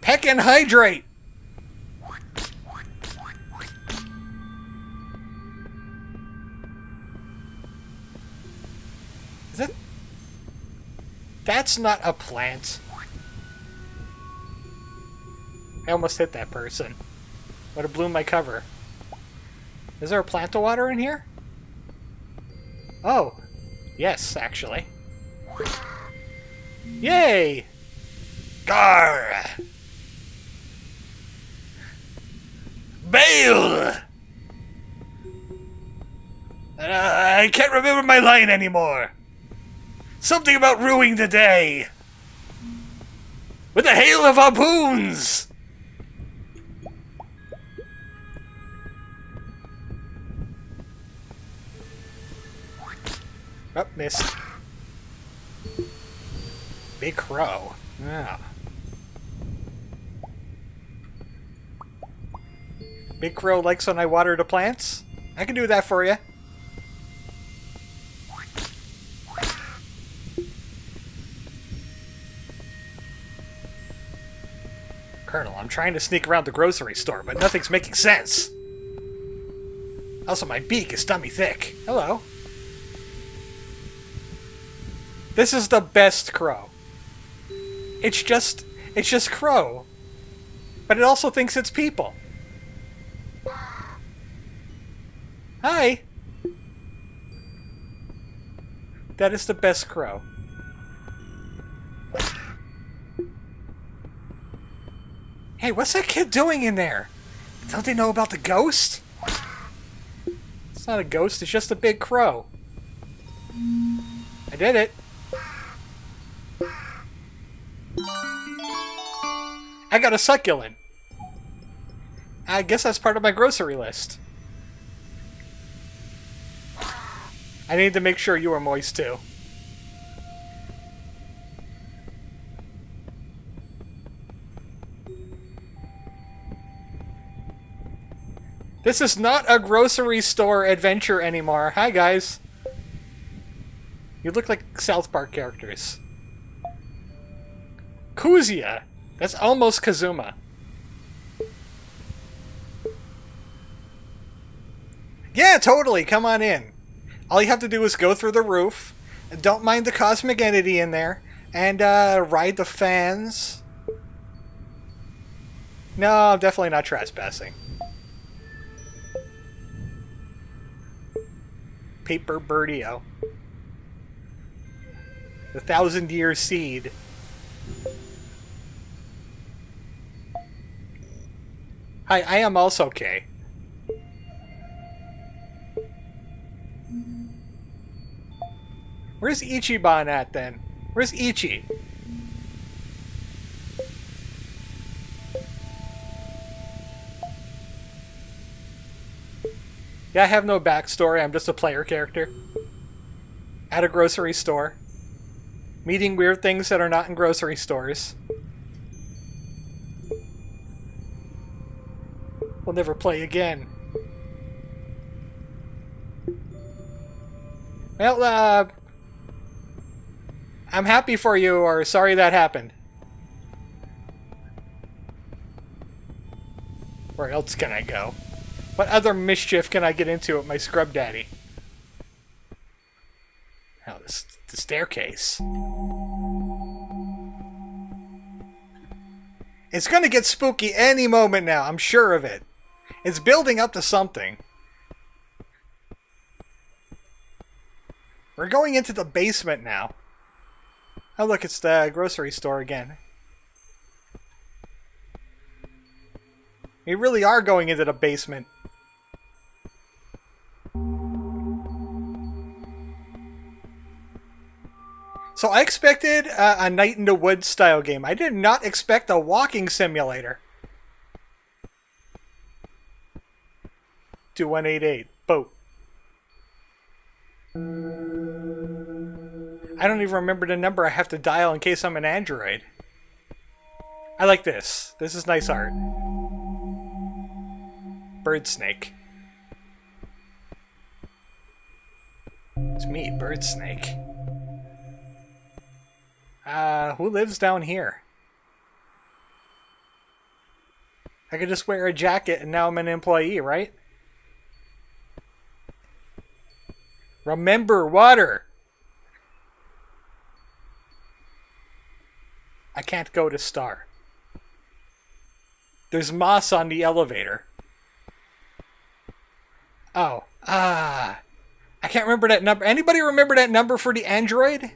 Peck and hydrate. Is it? That's not a plant. I almost hit that person. Would have blew my cover. Is there a plant to water in here? Oh, yes, actually. Yay! Gar! Bail! I can't remember my line anymore. Something about ruining the day. With a hail of harpoons! Oh, missed. Big crow. Yeah. Big crow likes when I water the plants? I can do that for you. Colonel, I'm trying to sneak around the grocery store, but nothing's making sense. Also, my beak is dummy thick. Hello. This is the best crow. It's just crow. But it also thinks it's people. Hi. That is the best crow. Hey, what's that kid doing in there? Don't they know about the ghost? It's not a ghost, it's just a big crow. I did it. I got a succulent. I guess that's part of my grocery list. I need to make sure you are moist too. This is not a grocery store adventure anymore. Hi guys. You look like South Park characters. Kuzia. That's almost Kazuma. Yeah, totally. Come on in. All you have to do is go through the roof. Don't mind the cosmic entity in there. And ride the fans. No, I'm definitely not trespassing. Paper Birdio. The 1,000-year seed. Hi, I am also okay. Where's Ichiban at then? Where's Ichi? Yeah, I have no backstory. I'm just a player character. At a grocery store. Meeting weird things that are not in grocery stores. We'll never play again. Well, I'm happy for you, or sorry that happened. Where else can I go? What other mischief can I get into with my scrub daddy? Oh, the staircase. It's gonna get spooky any moment now, I'm sure of it. It's building up to something. We're going into the basement now. Oh look, it's the grocery store again. We really are going into the basement. So I expected a Night in the Woods style game. I did not expect a walking simulator. 2188. Boat. I don't even remember the number I have to dial in case I'm an android. I like this. This is nice art. Bird snake. It's me, bird snake. Who lives down here? I could just wear a jacket and now I'm an employee, right? Remember water! I can't go to Star. There's moss on the elevator. Oh, I can't remember that number. Anybody remember that number for the android?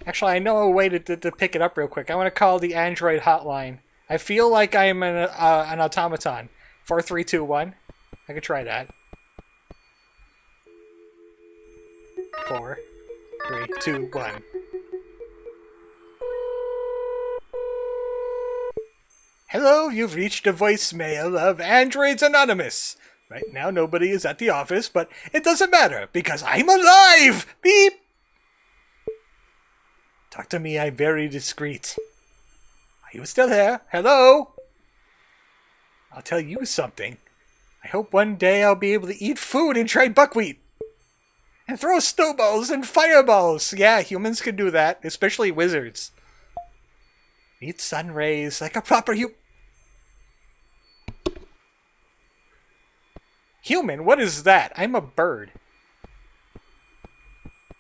Actually, I know a way to pick it up real quick. I want to call the Android hotline. I feel like I'm an automaton. 4321. I could try that. 4, 3, 2, 1. Hello, you've reached the voicemail of Androids Anonymous. Right now, nobody is at the office, but it doesn't matter because I'm alive! Beep! Talk to me, I'm very discreet. Are you still here? Hello? I'll tell you something. I hope one day I'll be able to eat food and try buckwheat. And throw snowballs and fireballs. Yeah, humans can do that, especially wizards. Eat sun rays like a proper human? What is that? I'm a bird.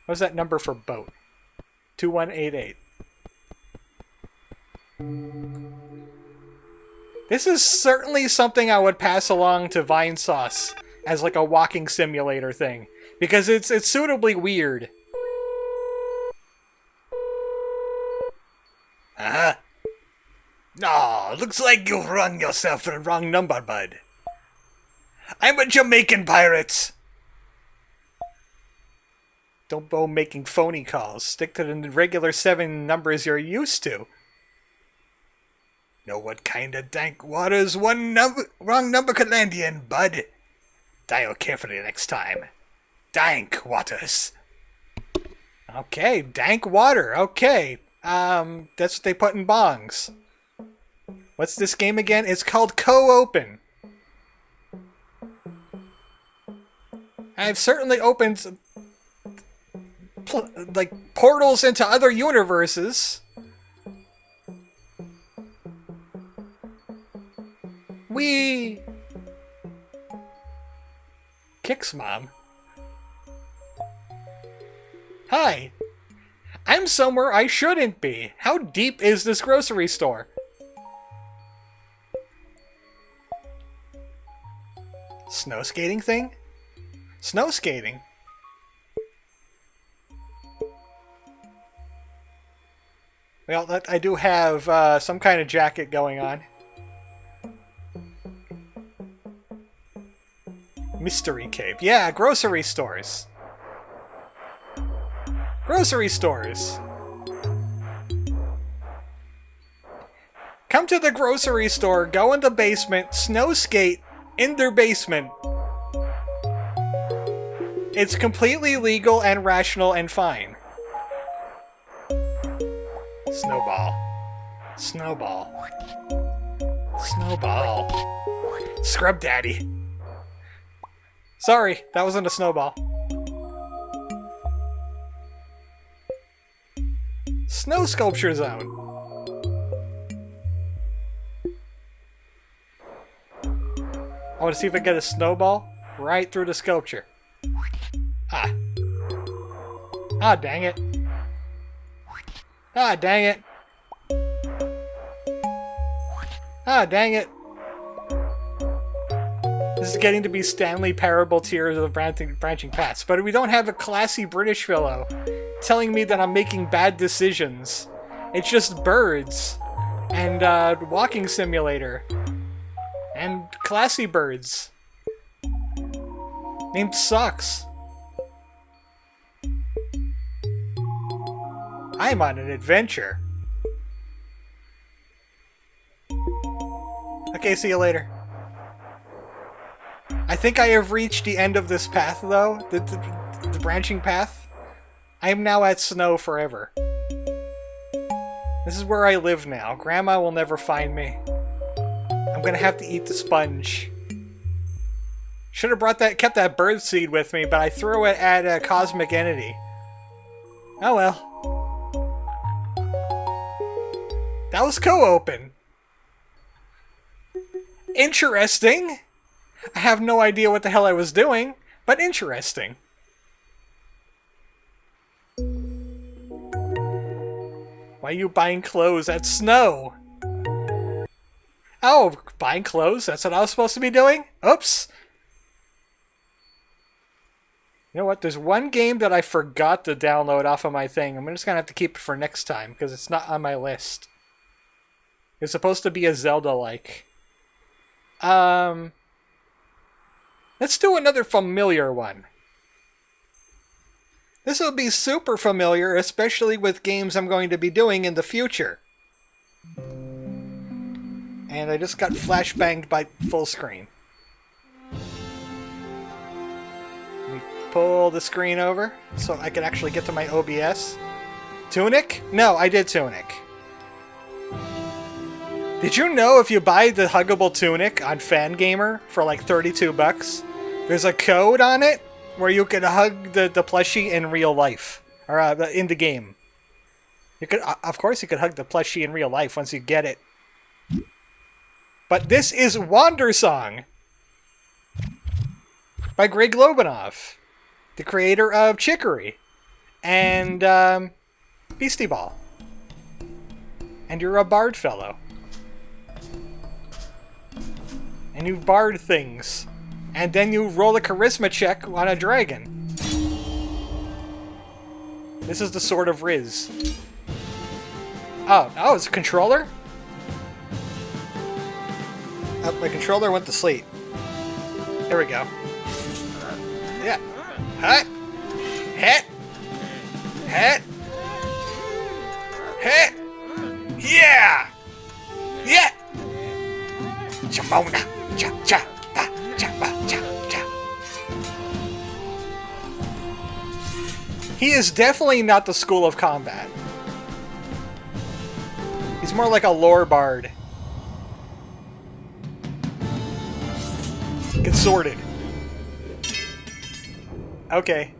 What's that number for boat? 2188. This is certainly something I would pass along to Vinesauce as like a walking simulator thing. Because it's suitably weird. Uh-huh. No, looks like you've rung yourself the wrong number, bud. I'm a Jamaican pirate. Don't go making phony calls. Stick to the regular 7 numbers you're used to. Know what kind of dank waters wrong number could land you in, bud? Dial carefully next time. Dank waters. Okay, dank water. Okay. That's what they put in bongs. What's this game again? It's called Co-Open. I've certainly opened like portals into other universes. We Kicks Mom. Hi. I'm somewhere I shouldn't be. How deep is this grocery store? Snow skating thing? Snow skating? Well, I do have some kind of jacket going on. Mystery cave. Yeah, grocery stores. Grocery stores. Come to the grocery store, go in the basement, snow skate in their basement. It's completely legal and rational and fine. Snowball. Snowball. Snowball. Scrub Daddy. Sorry, that wasn't a snowball. Snow sculpture zone. I want to see if I get a snowball right through the sculpture. Ah. Ah, dang it. Ah, dang it. Ah, dang it. This is getting to be Stanley Parable Tears of the Branching Paths, but we don't have a classy British fellow telling me that I'm making bad decisions. It's just birds and walking simulator and classy birds named Sucks. I'm on an adventure. Okay, see you later. I think I have reached the end of this path, though. The branching path. I am now at snow forever. This is where I live now. Grandma will never find me. I'm gonna have to eat the sponge. Should have kept that bird seed with me, but I threw it at a cosmic entity. Oh well. That was co-open. Interesting. I have no idea what the hell I was doing, but interesting. Why are you buying clothes at snow? Oh, buying clothes? That's what I was supposed to be doing? Oops. You know what? There's one game that I forgot to download off of my thing. I'm just going to have to keep it for next time because it's not on my list. It's supposed to be a Zelda-like. Let's do another familiar one. This will be super familiar, especially with games I'm going to be doing in the future. And I just got flashbanged by full screen. Let me pull the screen over so I can actually get to my OBS. Tunic? No, I did Tunic. Did you know if you buy the huggable Tunic on Fangamer for like $32, there's a code on it where you can hug the plushie in real life, or in the game. You could, of course, you could hug the plushie in real life once you get it. But this is Wandersong by Greg Lobanov, the creator of Chicory and Beastie Ball. And you're a bard fellow. And you bard things. And then you roll a charisma check on a dragon. This is the Sword of Rizz. Oh, it's a controller? Oh, my controller went to sleep. There we go. Yeah. Hut. Hit. Hit. Hit. Yeah. Yeah. Jamona. Cha cha ba cha ba cha cha. He is definitely not the School of Combat. He's more like a lore bard. Get sorted. Okay.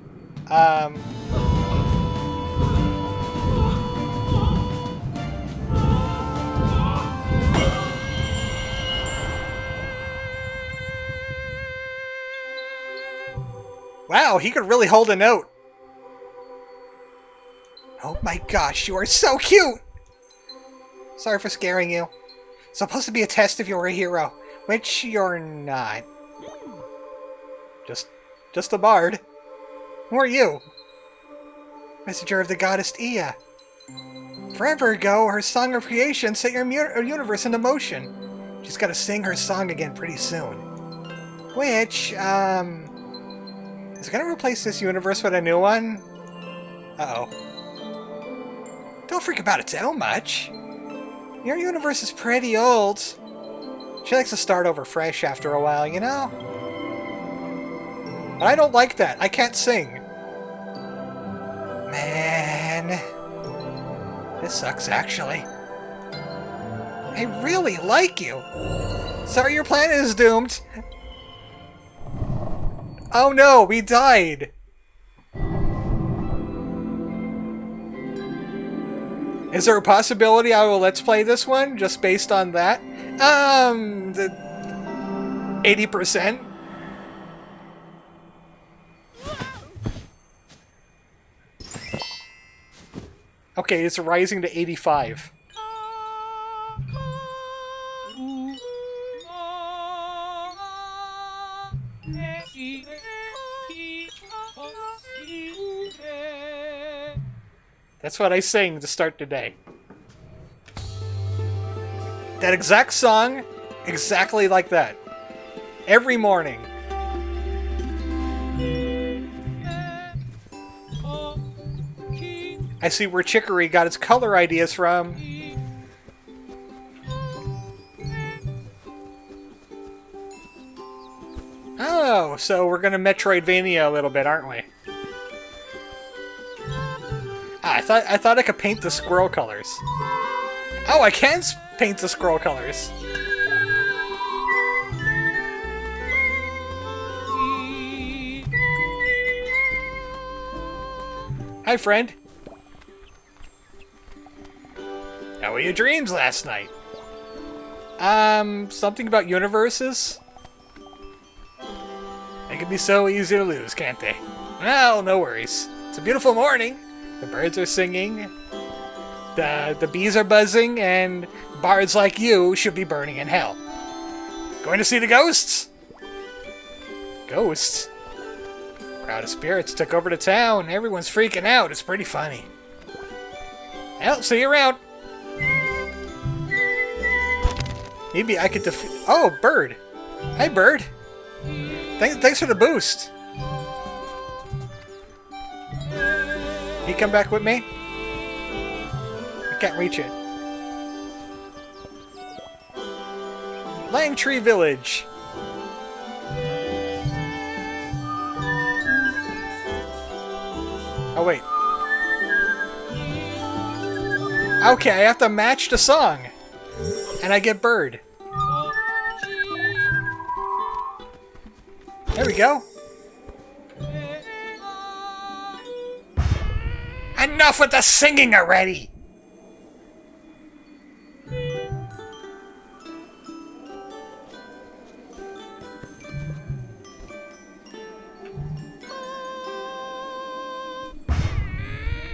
Wow, he could really hold a note. Oh my gosh, you are so cute! Sorry for scaring you. It's supposed to be a test if you're a hero, which you're not. Just a bard. Who are you? Messenger of the goddess Ea. Forever ago, her song of creation set your universe into motion. She's got to sing her song again pretty soon. Which, is it gonna replace this universe with a new one? Uh-oh. Don't freak about it too much. Your universe is pretty old. She likes to start over fresh after a while, you know? But I don't like that. I can't sing. Man. This sucks, actually. I really like you. Sorry, your planet is doomed. Oh no, we died. Is there a possibility I will let's play this one just based on that? 80%? Okay, it's rising to 85. That's what I sing to start the day. That exact song, exactly like that. Every morning. I see where Chicory got its color ideas from. Oh, so we're gonna Metroidvania a little bit, aren't we? Ah, I thought I could paint the squirrel colors. Oh, I can paint the squirrel colors. Hi, friend. How were your dreams last night? Something about universes? They can be so easy to lose, can't they? Well, no worries. It's a beautiful morning. The birds are singing. The bees are buzzing, and bards like you should be burning in hell. Going to see the ghosts? Ghosts? Crowd of spirits took over the town. Everyone's freaking out. It's pretty funny. Well, see you around. Maybe I could defeat... Oh, bird. Hi, bird. Thanks for the boost. Can you come back with me? I can't reach it. Langtree Village. Oh, wait. Okay, I have to match the song. And I get bird. There we go. Enough with the singing already!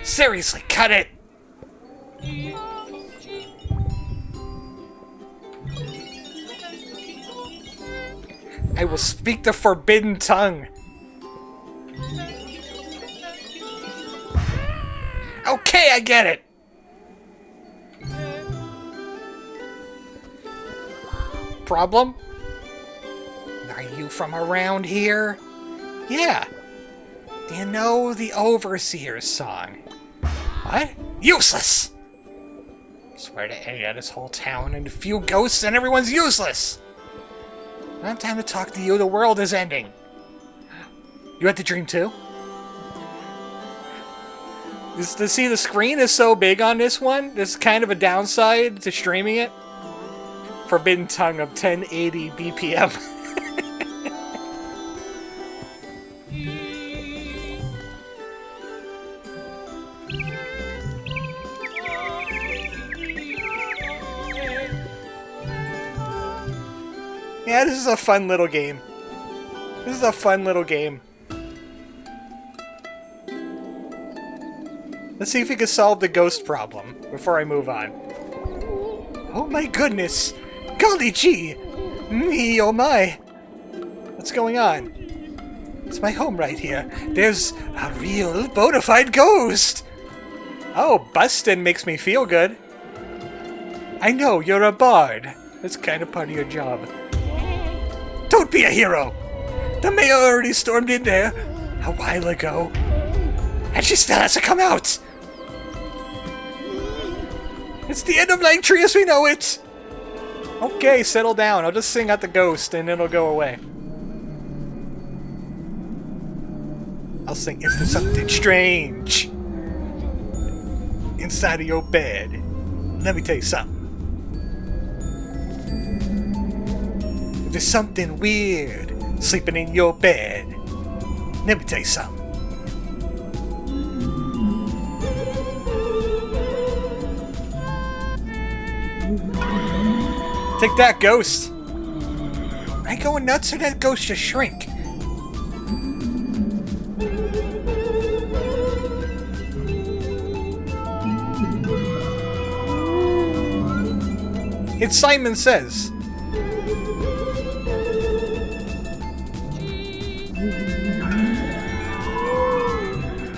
Seriously, cut it! I will speak the forbidden tongue. Okay, I get it! Problem? Are you from around here? Yeah. Do you know the Overseer's song? What? Useless! Swear to A, this whole town and a few ghosts and everyone's useless! I don't have time to talk to you, the world is ending. You had the dream too? See, the screen is so big on this one. This is kind of a downside to streaming it. Forbidden tongue of 1080 BPM. Yeah, this is a fun little game. This is a fun little game. Let's see if we can solve the ghost problem before I move on. Oh my goodness! Golly gee! Me oh my! What's going on? It's my home right here. There's a real bona fide ghost! Oh, bustin' makes me feel good. I know, you're a bard. That's kind of part of your job. Don't be a hero! The mayor already stormed in there a while ago. And she still has to come out! It's the end of Langtree as we know it! Okay, settle down. I'll just sing out the ghost and it'll go away. I'll sing if there's something strange inside of your bed. Let me tell you something. If there's something weird sleeping in your bed, let me tell you something. Take that, ghost! Am I going nuts or that ghost just shrink? It's Simon Says.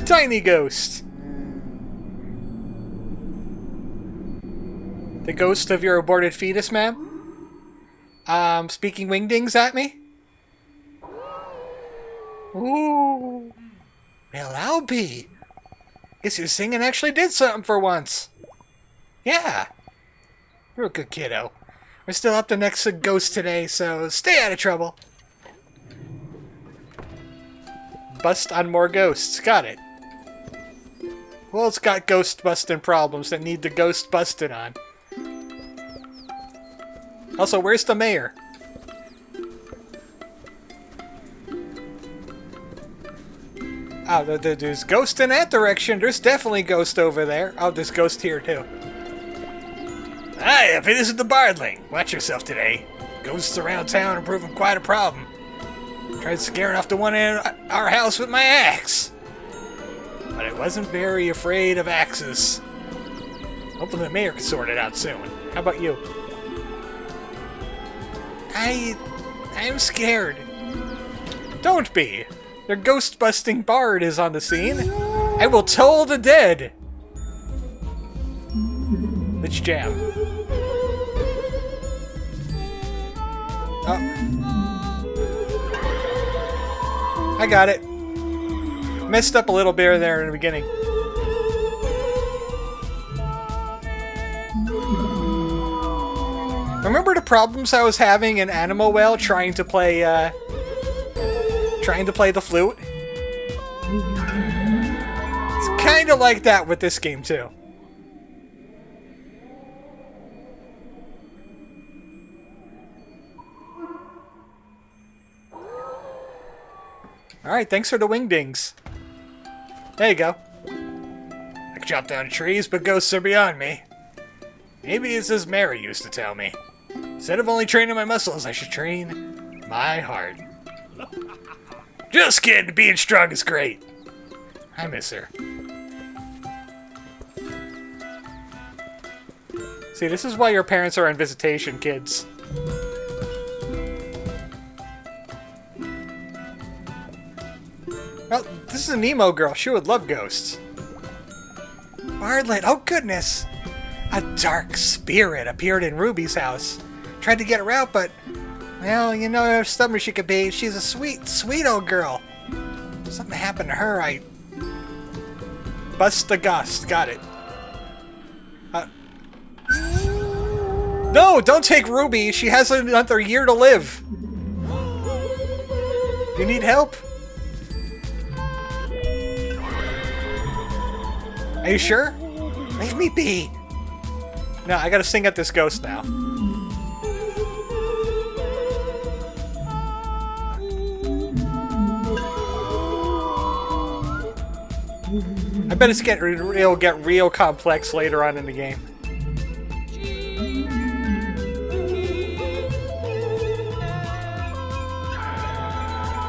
Tiny ghost. The ghost of your aborted fetus, ma'am? Speaking wingdings at me? Ooh. Well, I'll be. Guess your singing actually did something for once. Yeah. You're a good kiddo. We're still up to next ghost today, so stay out of trouble. Bust on more ghosts. Got it. Well, it's got ghost busting problems that need the ghost busted on. Also, where's the mayor? Oh, there's ghost in that direction. There's definitely ghost over there. Oh, there's ghost here, too. Hi, if it isn't the Bardling. Watch yourself today. Ghosts around town are proving quite a problem. Tried scaring off the one in our house with my axe. But I wasn't very afraid of axes. Hopefully the mayor can sort it out soon. How about you? I'm scared. Don't be. Their ghost-busting bard is on the scene. I will toll the dead. Let's jam. Oh. I got it. Messed up a little bit there in the beginning. Remember the problems I was having in Animal Well trying to play the flute? It's kind of like that with this game too. Alright, thanks for the wingdings. There you go. I can chop down trees, but ghosts are beyond me. Maybe it's as Mary used to tell me. Instead of only training my muscles, I should train my heart. Just kidding, being strong is great. I miss her. See, this is why your parents are on visitation, kids. Well, this is a Nemo girl. She would love ghosts. Bardlet, oh goodness! A dark spirit appeared in Ruby's house. Tried to get her out, but, well, you know how stubborn she could be. She's a sweet, sweet old girl. Something happened to her, I... Bust the gust. Got it. No, don't take Ruby. She has another year to live. You need help? Are you sure? Leave me be. No, I gotta sing at this ghost now. I bet it'll get real complex later on in the game.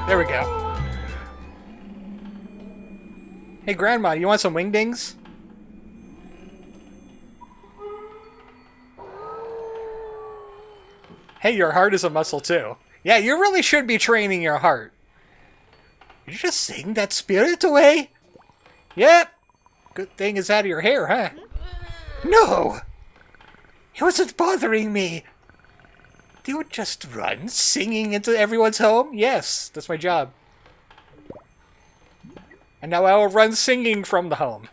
There we go. Hey, Grandma, you want some wingdings? Hey, your heart is a muscle too. Yeah, you really should be training your heart. Did you just sing that spirit away? Yep. Good thing it's out of your hair, huh? No! It wasn't bothering me. Do you just run singing into everyone's home? Yes, that's my job. And now I will run singing from the home.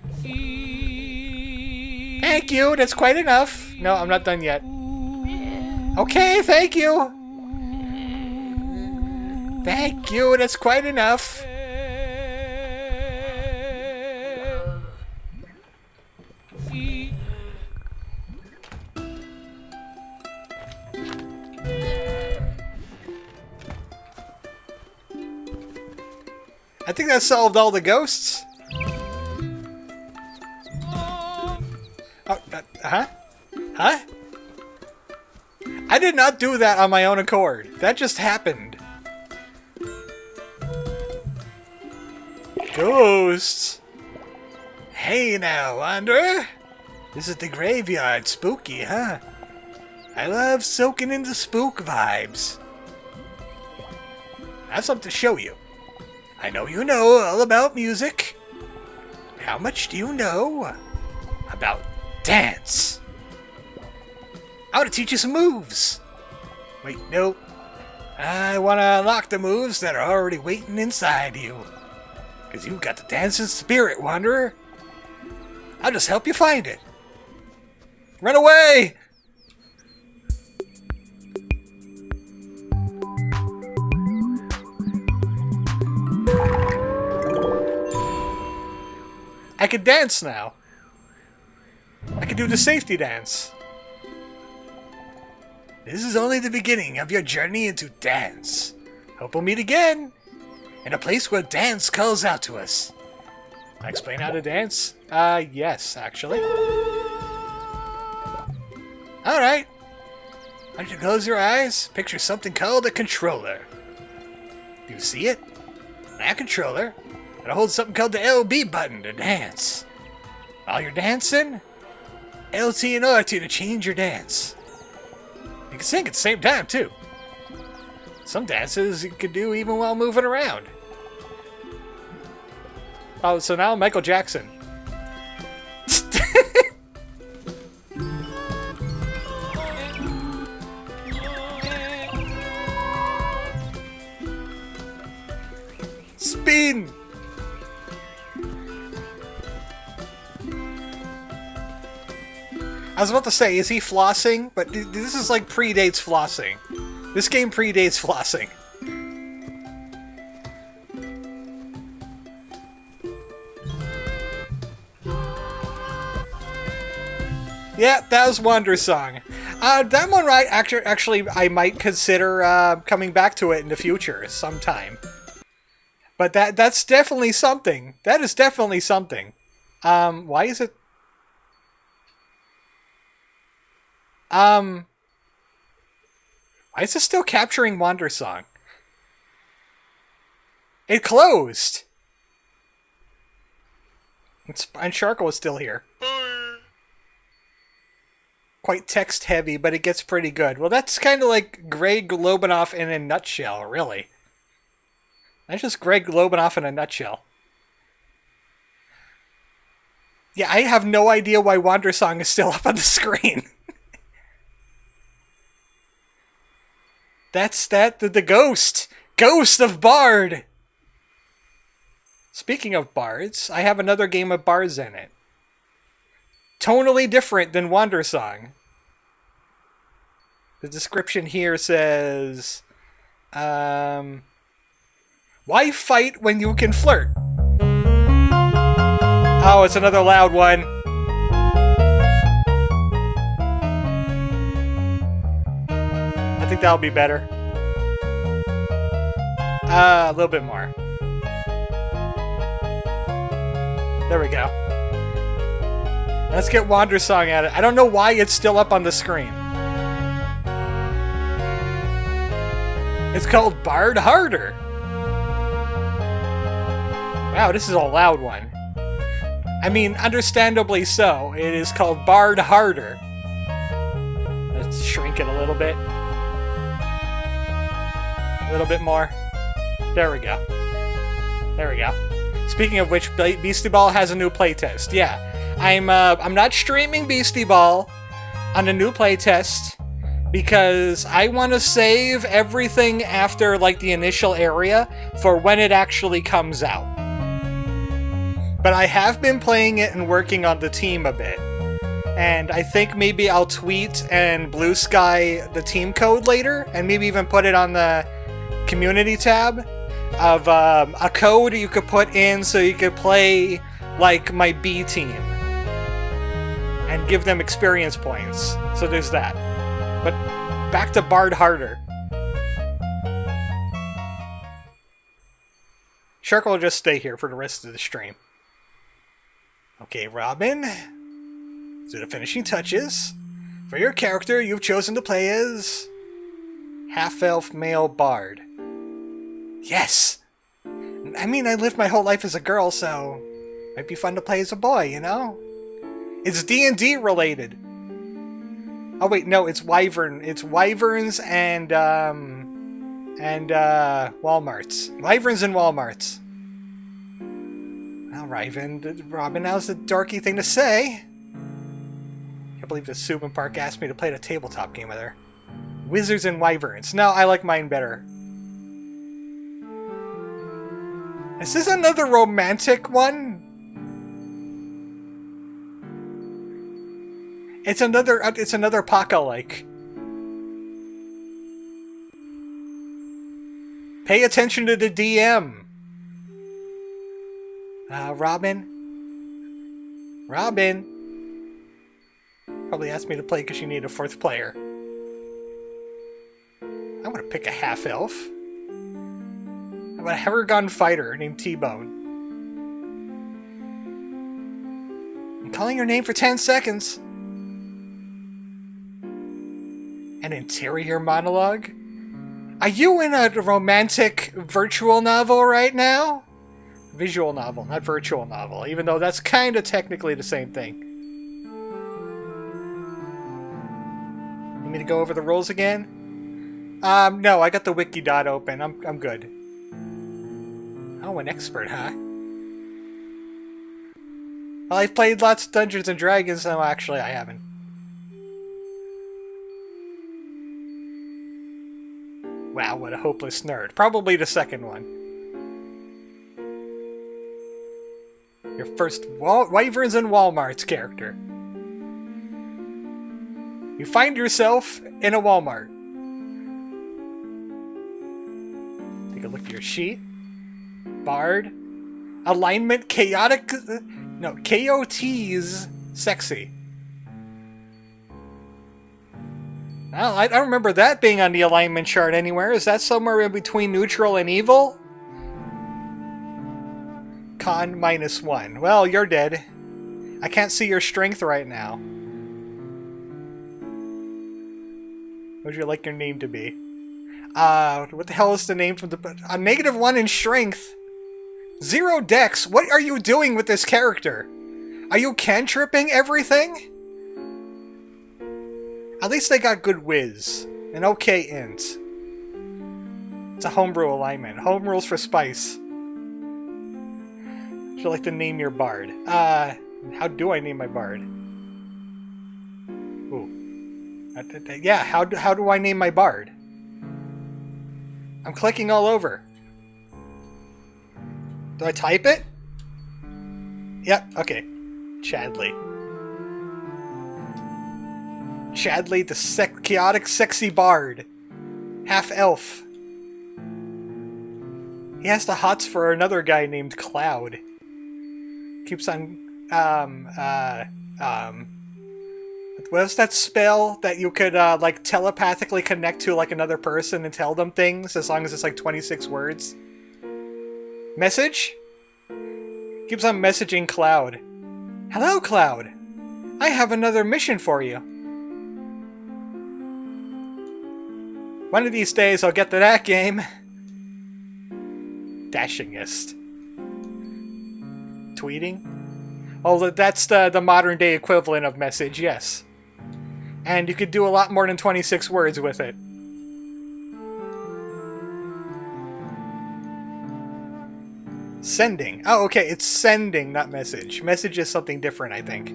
Thank you, that's quite enough. No, I'm not done yet. Okay, thank you. Thank you, that's quite enough. I think that solved all the ghosts. Oh, huh? Huh? I did not do that on my own accord. That just happened. Ghosts. Hey now, Wanderer. This is the graveyard. Spooky, huh? I love soaking in the spook vibes. I have something to show you. I know you know all about music. How much do you know about dance? I want to teach you some moves. Wait, no. I want to unlock the moves that are already waiting inside you. Because you've got the dancing spirit, Wanderer. I'll just help you find it. Run away! I can dance now. I can do the safety dance. This is only the beginning of your journey into dance. Hope we'll meet again in a place where dance calls out to us. Can I explain how to dance? Yes, actually. Alright. Why don't you close your eyes? Picture something called a controller. Do you see it? That controller. It'll hold something called the LB button to dance. While you're dancing, LT and RT to change your dance. You can sing at the same time, too. Some dances you can do even while moving around. Oh, so now Michael Jackson. Spin! I was about to say, is he flossing? But this is like predates flossing. This game predates flossing. Yeah, that was Wandersong. That one, right? Actually, I might consider coming back to it in the future sometime. But that's definitely something. That is definitely something. Why is it? Why is it still capturing Wandersong? It closed! And Sharko is still here. Quite text heavy, but it gets pretty good. Well, that's kind of like Greg Lobanoff in a nutshell, really. That's just Greg Lobanoff in a nutshell. Yeah, I have no idea why Wandersong is still up on the screen. That's the ghost! Ghost of Bard! Speaking of bards, I have another game of bards in it. Tonally different than Wandersong. The description here says... why fight when you can flirt? Oh, it's another loud one. I think that'll be better. A little bit more. There we go. Let's get Wandersong at it. I don't know why it's still up on the screen. It's called Bard Harder. Wow, this is a loud one. I mean, understandably so. It is called Bard Harder. Let's shrink it a little bit. A little bit more. There we go. There we go. Speaking of which, Beastie Ball has a new playtest. Yeah, I'm not streaming Beastie Ball on a new playtest because I want to save everything after like the initial area for when it actually comes out. But I have been playing it and working on the team a bit. And I think maybe I'll tweet and blue sky the team code later, and maybe even put it on the community tab of a code you could put in so you could play like my B team and give them experience points. So there's that. But back to Bard Harder. Shark will just stay here for the rest of the stream. Okay, Robin. Do the finishing touches. For your character, you've chosen to play as half-elf male bard. Yes! I mean, I lived my whole life as a girl, so it might be fun to play as a boy, you know? It's D&D related. Oh wait, no, it's Wyvern. It's Wyverns and Walmarts. Wyverns and Walmarts. Well, Robin, now's the dorky thing to say. I believe the Subin Park asked me to play the tabletop game with her. Wizards and Wyverns. No, I like mine better. Is this another romantic one? It's another Paka-like. Pay attention to the DM. Robin. Probably asked me to play because you need a fourth player. I'm gonna pick a half-elf. I'm a Heragon fighter named T-Bone. I'm calling your name for 10 seconds. An interior monologue? Are you in a romantic virtual novel right now? Visual novel, not virtual novel, even though that's kind of technically the same thing. Need me to go over the rules again? No, I got the wiki dot open. I'm good. Oh, an expert, huh? Well, I've played lots of Dungeons and Dragons. No, actually, I haven't. Wow, what a hopeless nerd. Probably the second one. Your first Wyverns and Walmarts character. You find yourself in a Walmart. Take a look at your sheet. Bard. Alignment chaotic. No, KOT's sexy. Well, I don't remember that being on the alignment chart anywhere. Is that somewhere in between neutral and evil? Con -1. Well, you're dead. I can't see your strength right now. What would you like your name to be? What the hell is the name from the... A -1 in strength. 0 dex. What are you doing with this character? Are you cantripping everything? At least they got good whiz. An okay int. It's a homebrew alignment. Home rules for spice. Would you like to name your bard? How do I name my bard? Ooh. Yeah, how do I name my bard? I'm clicking all over. Do I type it? Yep, okay. Chadley. Chadley, the chaotic, sexy bard. Half-elf. He has the hots for another guy named Cloud. Keeps on, what was that spell that you could, like, telepathically connect to, like, another person and tell them things, as long as it's, like, 26 words? Message? Keeps on messaging Cloud. Hello, Cloud. I have another mission for you. One of these days I'll get to that game. Dashingest. Tweeting? Oh, that's the modern day equivalent of message, yes. And you could do a lot more than 26 words with it. Sending. Oh, okay, it's sending, not message. Message is something different, I think.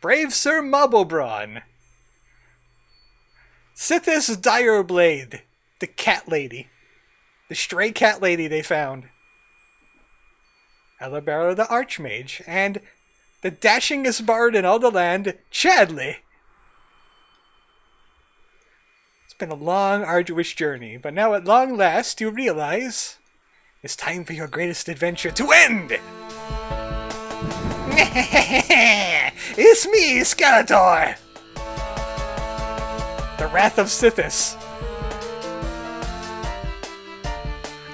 Brave Sir Mobblebron. Sithis Direblade, the cat lady. The stray cat lady they found. Elabara the Archmage, and the dashingest bard in all the land, Chadley. It's been a long, arduous journey, but now at long last you realize it's time for your greatest adventure to end! It's me, Skeletor! The Wrath of Sithis.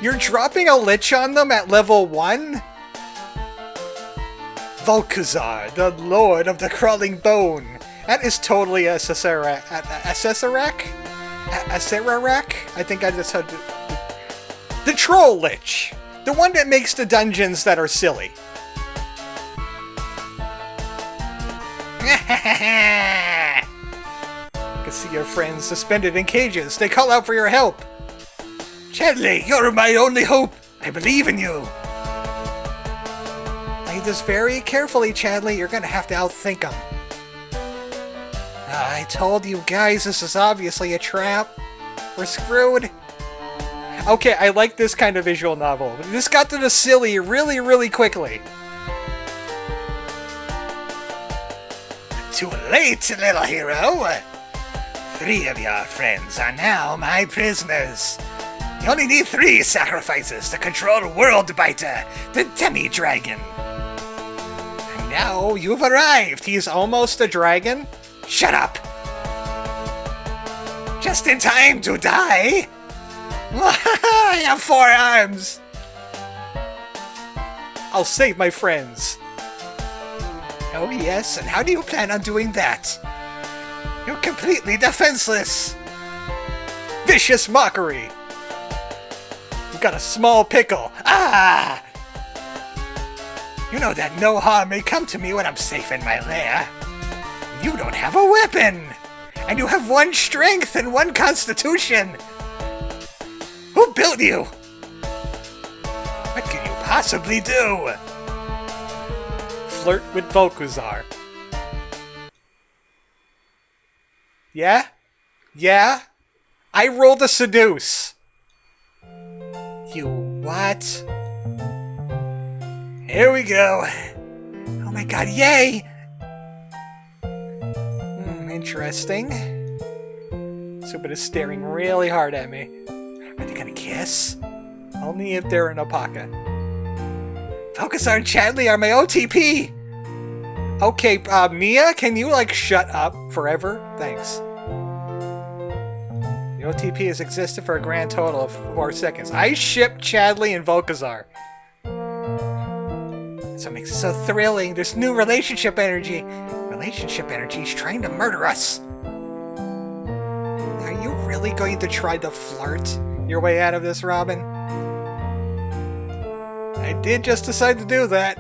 You're dropping a Lich on them at level 1? Volkazar, the Lord of the Crawling Bone. That is totally a Acesarak? I think I just heard the Troll Lich. The one that makes the dungeons that are silly. You can see your friends suspended in cages. They call out for your help. Chadley, you're my only hope. I believe in you. Play this very carefully, Chadley. You're gonna have to outthink them. I told you guys this is obviously a trap. We're screwed. Okay, I like this kind of visual novel. This got to the silly really, really quickly. Too late, little hero. 3 of your friends are now my prisoners. You only need 3 sacrifices to control World Biter, the demi-dragon. And now you've arrived. He's almost a dragon? Shut up! Just in time to die? I have 4 arms! I'll save my friends. Oh yes, and how do you plan on doing that? You're completely defenseless! Vicious mockery! You got a small pickle! Ah! You know that no harm may come to me when I'm safe in my lair. You don't have a weapon! And you have 1 strength and 1 constitution! Who built you? What can you possibly do? Flirt with Volkazar. Yeah? Yeah? I rolled a seduce. You what? Here we go. Oh my god, yay! Interesting. Super is staring really hard at me. Are they gonna kiss? Only if they're in a pocket. Volkazar and Chadley are my OTP! Okay, Mia, can you, like, shut up forever? Thanks. The OTP has existed for a grand total of 4 seconds. I ship Chadley and Volkazar. That's what makes it so thrilling. There's new relationship energy. Relationship energy is trying to murder us. Are you really going to try to flirt your way out of this, Robin? I did just decide to do that.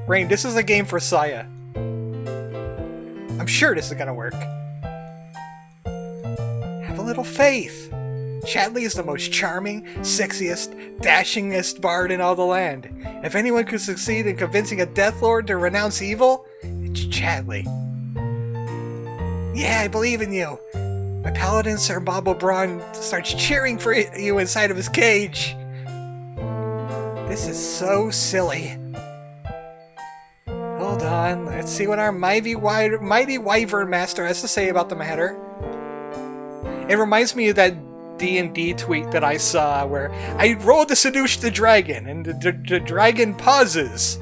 Rain, this is a game for Saya. I'm sure this is gonna work. Have a little faith. Chadley is the most charming, sexiest, dashingest bard in all the land. If anyone could succeed in convincing a Death Lord to renounce evil, it's Chadley. Yeah, I believe in you. My paladin, Sir Mobblebron, starts cheering for you inside of his cage. This is so silly. Hold on, let's see what our mighty Wyvern Master has to say about the matter. It reminds me of that D&D tweet that I saw where I rolled to seduce the dragon, and the dragon pauses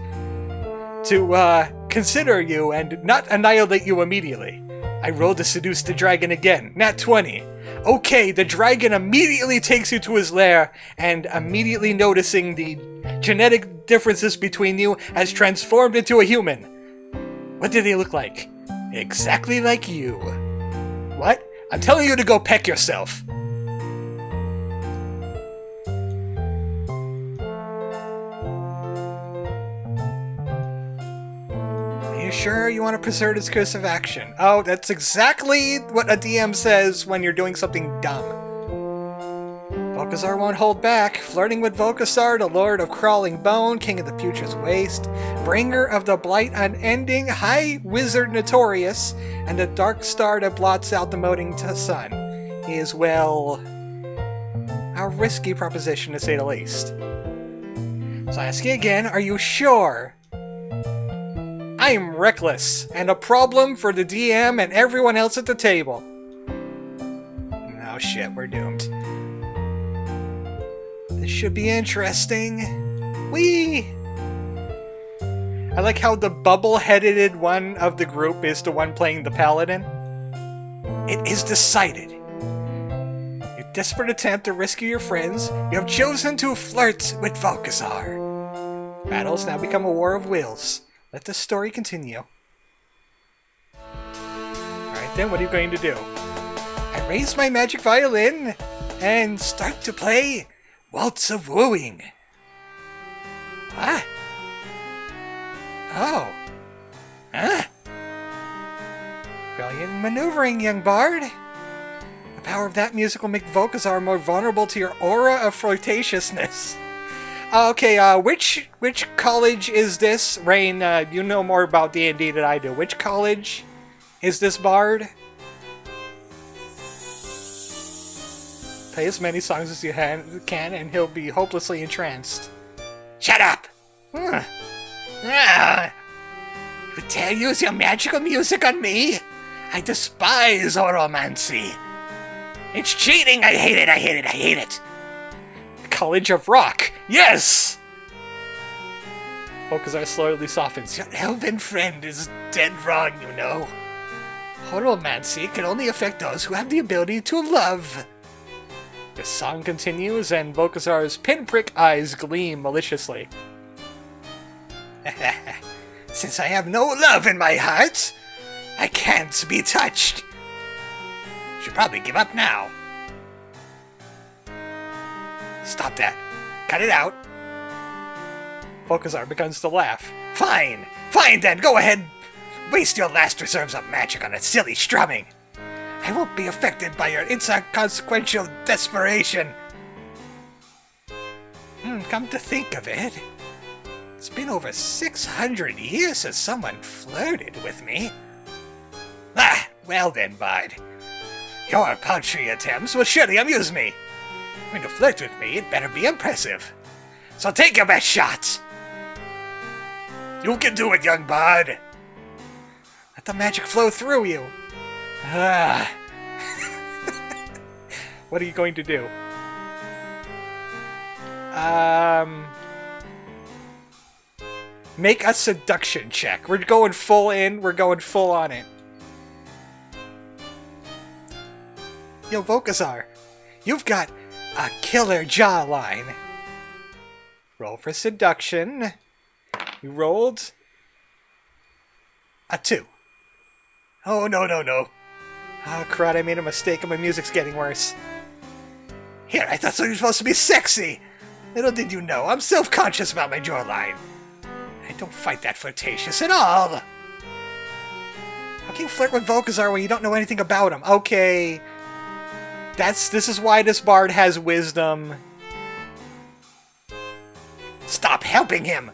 to consider you and not annihilate you immediately. I rolled to seduce the dragon again, nat 20. Okay, the dragon immediately takes you to his lair, and immediately noticing the genetic differences between you has transformed into a human. What did he look like? Exactly like you. What? I'm telling you to go peck yourself. sure you want to preserve its course of action? Oh, that's exactly what a DM says when you're doing something dumb. Volkazar won't hold back, flirting with Volkazar, the Lord of Crawling Bone, King of the Putrid's Waste, Bringer of the Blight Unending, High Wizard Notorious, and the Dark Star that blots out the moaning sun. He is, well, a risky proposition to say the least. So I ask you again, are you sure? I am reckless, and a problem for the DM and everyone else at the table. Oh shit, we're doomed. This should be interesting. Whee! I like how the bubble-headed one of the group is the one playing the paladin. It is decided. Your desperate attempt to rescue your friends, you have chosen to flirt with Volkazar. Battles now become a war of wills. Let the story continue. Alright then, what are you going to do? I raise my magic violin and start to play Waltz of Wooing. What? Oh. Huh? Brilliant maneuvering, young bard. The power of that music will make Volkazar more vulnerable to your aura of flirtatiousness. Okay, which college is this? Rain, you know more about D&D than I do. Which college is this bard? Play as many songs as you can, and he'll be hopelessly entranced. Shut up! You dare use your magical music on me? I despise oromancy. It's cheating! I hate it, I hate it, I hate it! College of Rock! Yes! Volkazar slowly softens. Your elven friend is dead wrong, you know. Horomancy can only affect those who have the ability to love. The song continues, and Volkazar's pinprick eyes gleam maliciously. Since I have no love in my heart, I can't be touched. Should probably give up now. Stop that. Cut it out. Volkazar begins to laugh. Fine! Fine then, go ahead. Waste your last reserves of magic on that silly strumming. I won't be affected by your inconsequential desperation. Come to think of it, it's been over 600 years since someone flirted with me. Ah, well then, bud. Your paltry attempts will surely amuse me. When you flirt with me, it better be impressive. So take your best shot. You can do it, young bud. Let the magic flow through you. What are you going to do? Make a seduction check. We're going full in. We're going full on it. Yo, Volkazar, you've got a killer jawline. Roll for seduction. You rolled a 2. Oh, no. Oh, crud, I made a mistake and my music's getting worse. Here, I thought you were supposed to be sexy. Little did you know, I'm self-conscious about my jawline. I don't fight that flirtatious at all. How can you flirt with Volkazar when you don't know anything about him? Okay. This is why this bard has wisdom. Stop helping him!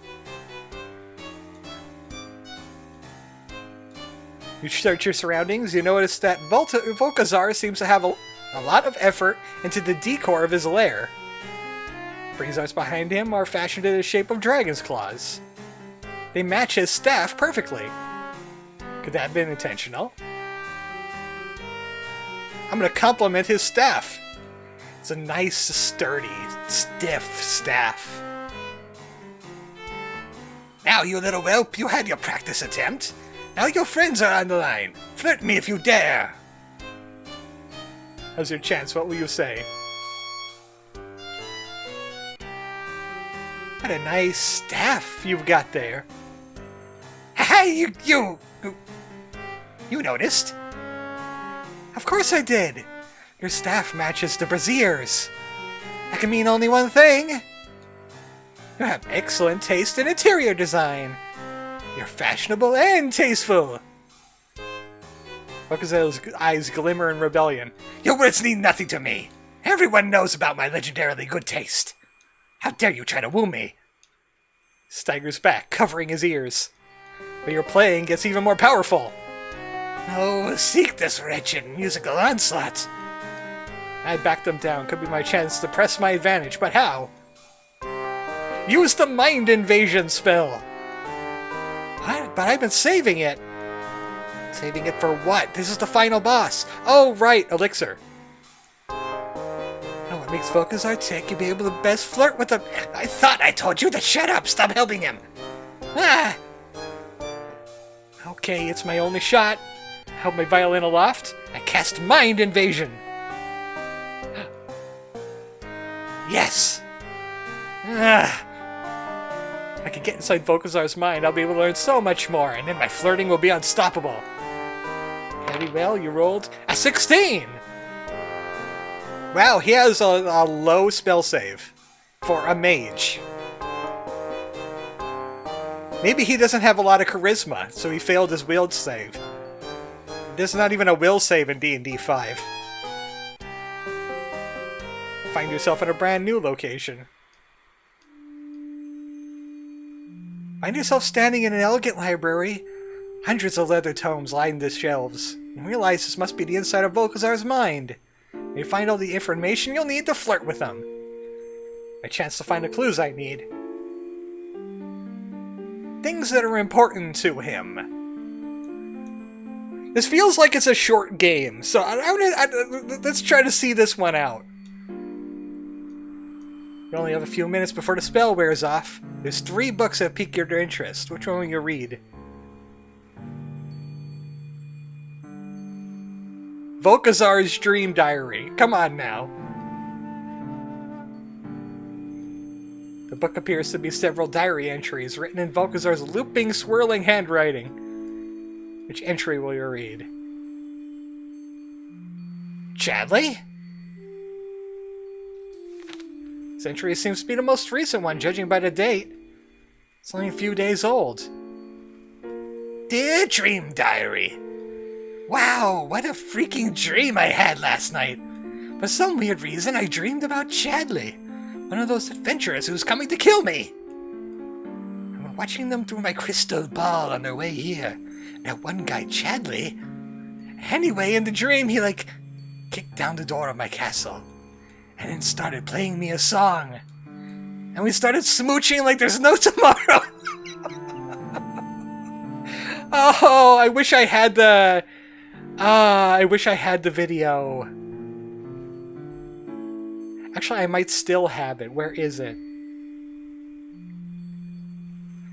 You search your surroundings, you notice that Volkazar seems to have a lot of effort into the decor of his lair. Breezars behind him are fashioned in the shape of dragon's claws. They match his staff perfectly. Could that have been intentional? I'm gonna compliment his staff. It's a nice, sturdy, stiff staff. Now, you little whelp, you had your practice attempt. Now your friends are on the line. Flirt me if you dare. How's your chance? What will you say? What a nice staff you've got there. Hey, you noticed? Of course I did. Your staff matches the brassier's. That can mean only one thing. You have excellent taste in interior design. You're fashionable and tasteful. Volcazar's eyes glimmer in rebellion. Your words mean nothing to me. Everyone knows about my legendarily good taste. How dare you try to woo me? Staggers back, covering his ears. But your playing gets even more powerful. Oh, seek this wretched musical onslaught. I backed them down. Could be my chance to press my advantage, but how? Use the mind invasion spell. What? But I've been saving it. Saving it for what? This is the final boss. Oh, right, elixir. Oh, what makes Volcazar tick? You'll be able to best flirt with him. I thought I told you to shut up. Stop helping him. Ah. Okay, it's my only shot. Held my violin aloft. I cast mind invasion. Yes. Ah. I can get inside Volcazar's mind. I'll be able to learn so much more, and then my flirting will be unstoppable. Very well, you rolled a 16! Wow, he has a low spell save for a mage. Maybe he doesn't have a lot of charisma, so he failed his will save. There's not even a will save in D&D 5. Find yourself in a brand new location. Find yourself standing in an elegant library. Hundreds of leather tomes line the shelves. And realize this must be the inside of Volcazar's mind. When you find all the information you'll need to flirt with him. My chance to find the clues I need. Things that are important to him. This feels like it's a short game, so let's try to see this one out. We only have a few minutes before the spell wears off. There's 3 books that pique your interest. Which one will you read? Volcazar's Dream Diary. Come on now. The book appears to be several diary entries written in Volcazar's looping, swirling handwriting. Which entry will you read? Chadley? This entry seems to be the most recent one, judging by the date. It's only a few days old. Dear Dream Diary. Wow, what a freaking dream I had last night. For some weird reason, I dreamed about Chadley, one of those adventurers who's coming to kill me. I'm watching them through my crystal ball on their way here. That one guy, Chadley. Anyway, in the dream, he, kicked down the door of my castle. And then started playing me a song. And we started smooching like there's no tomorrow. Oh, I wish I had the... I wish I had the video. Actually, I might still have it. Where is it?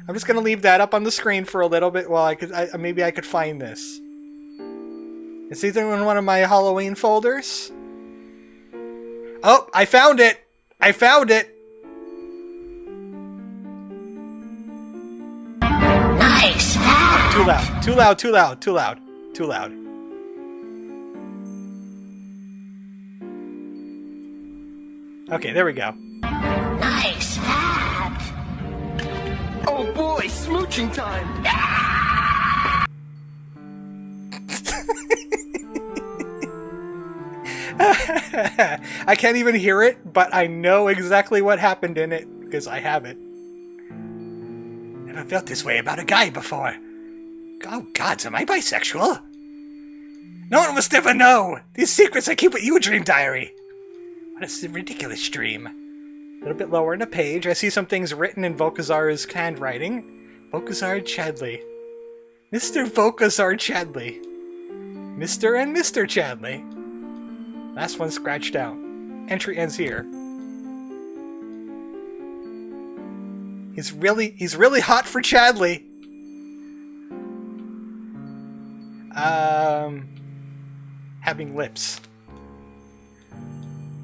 I'm just gonna leave that up on the screen for a little bit while maybe I could find this. It's either in one of my Halloween folders. Oh, I found it! I found it! Nice! Too loud, too loud, too loud, too loud, too loud. Okay, there we go. Nice hat! Oh boy, smooching time! I can't even hear it, but I know exactly what happened in it, because I have it. Never felt this way about a guy before. Oh gods, am I bisexual? No one must ever know! These secrets I keep with you, Dream Diary! What a ridiculous dream. A little bit lower in the page, I see some things written in Volcazar's handwriting. Volcazar Chadley. Mr. Volcazar Chadley. Mr. and Mr. Chadley. Last one scratched out. Entry ends here. He's really hot for Chadley. Having lips.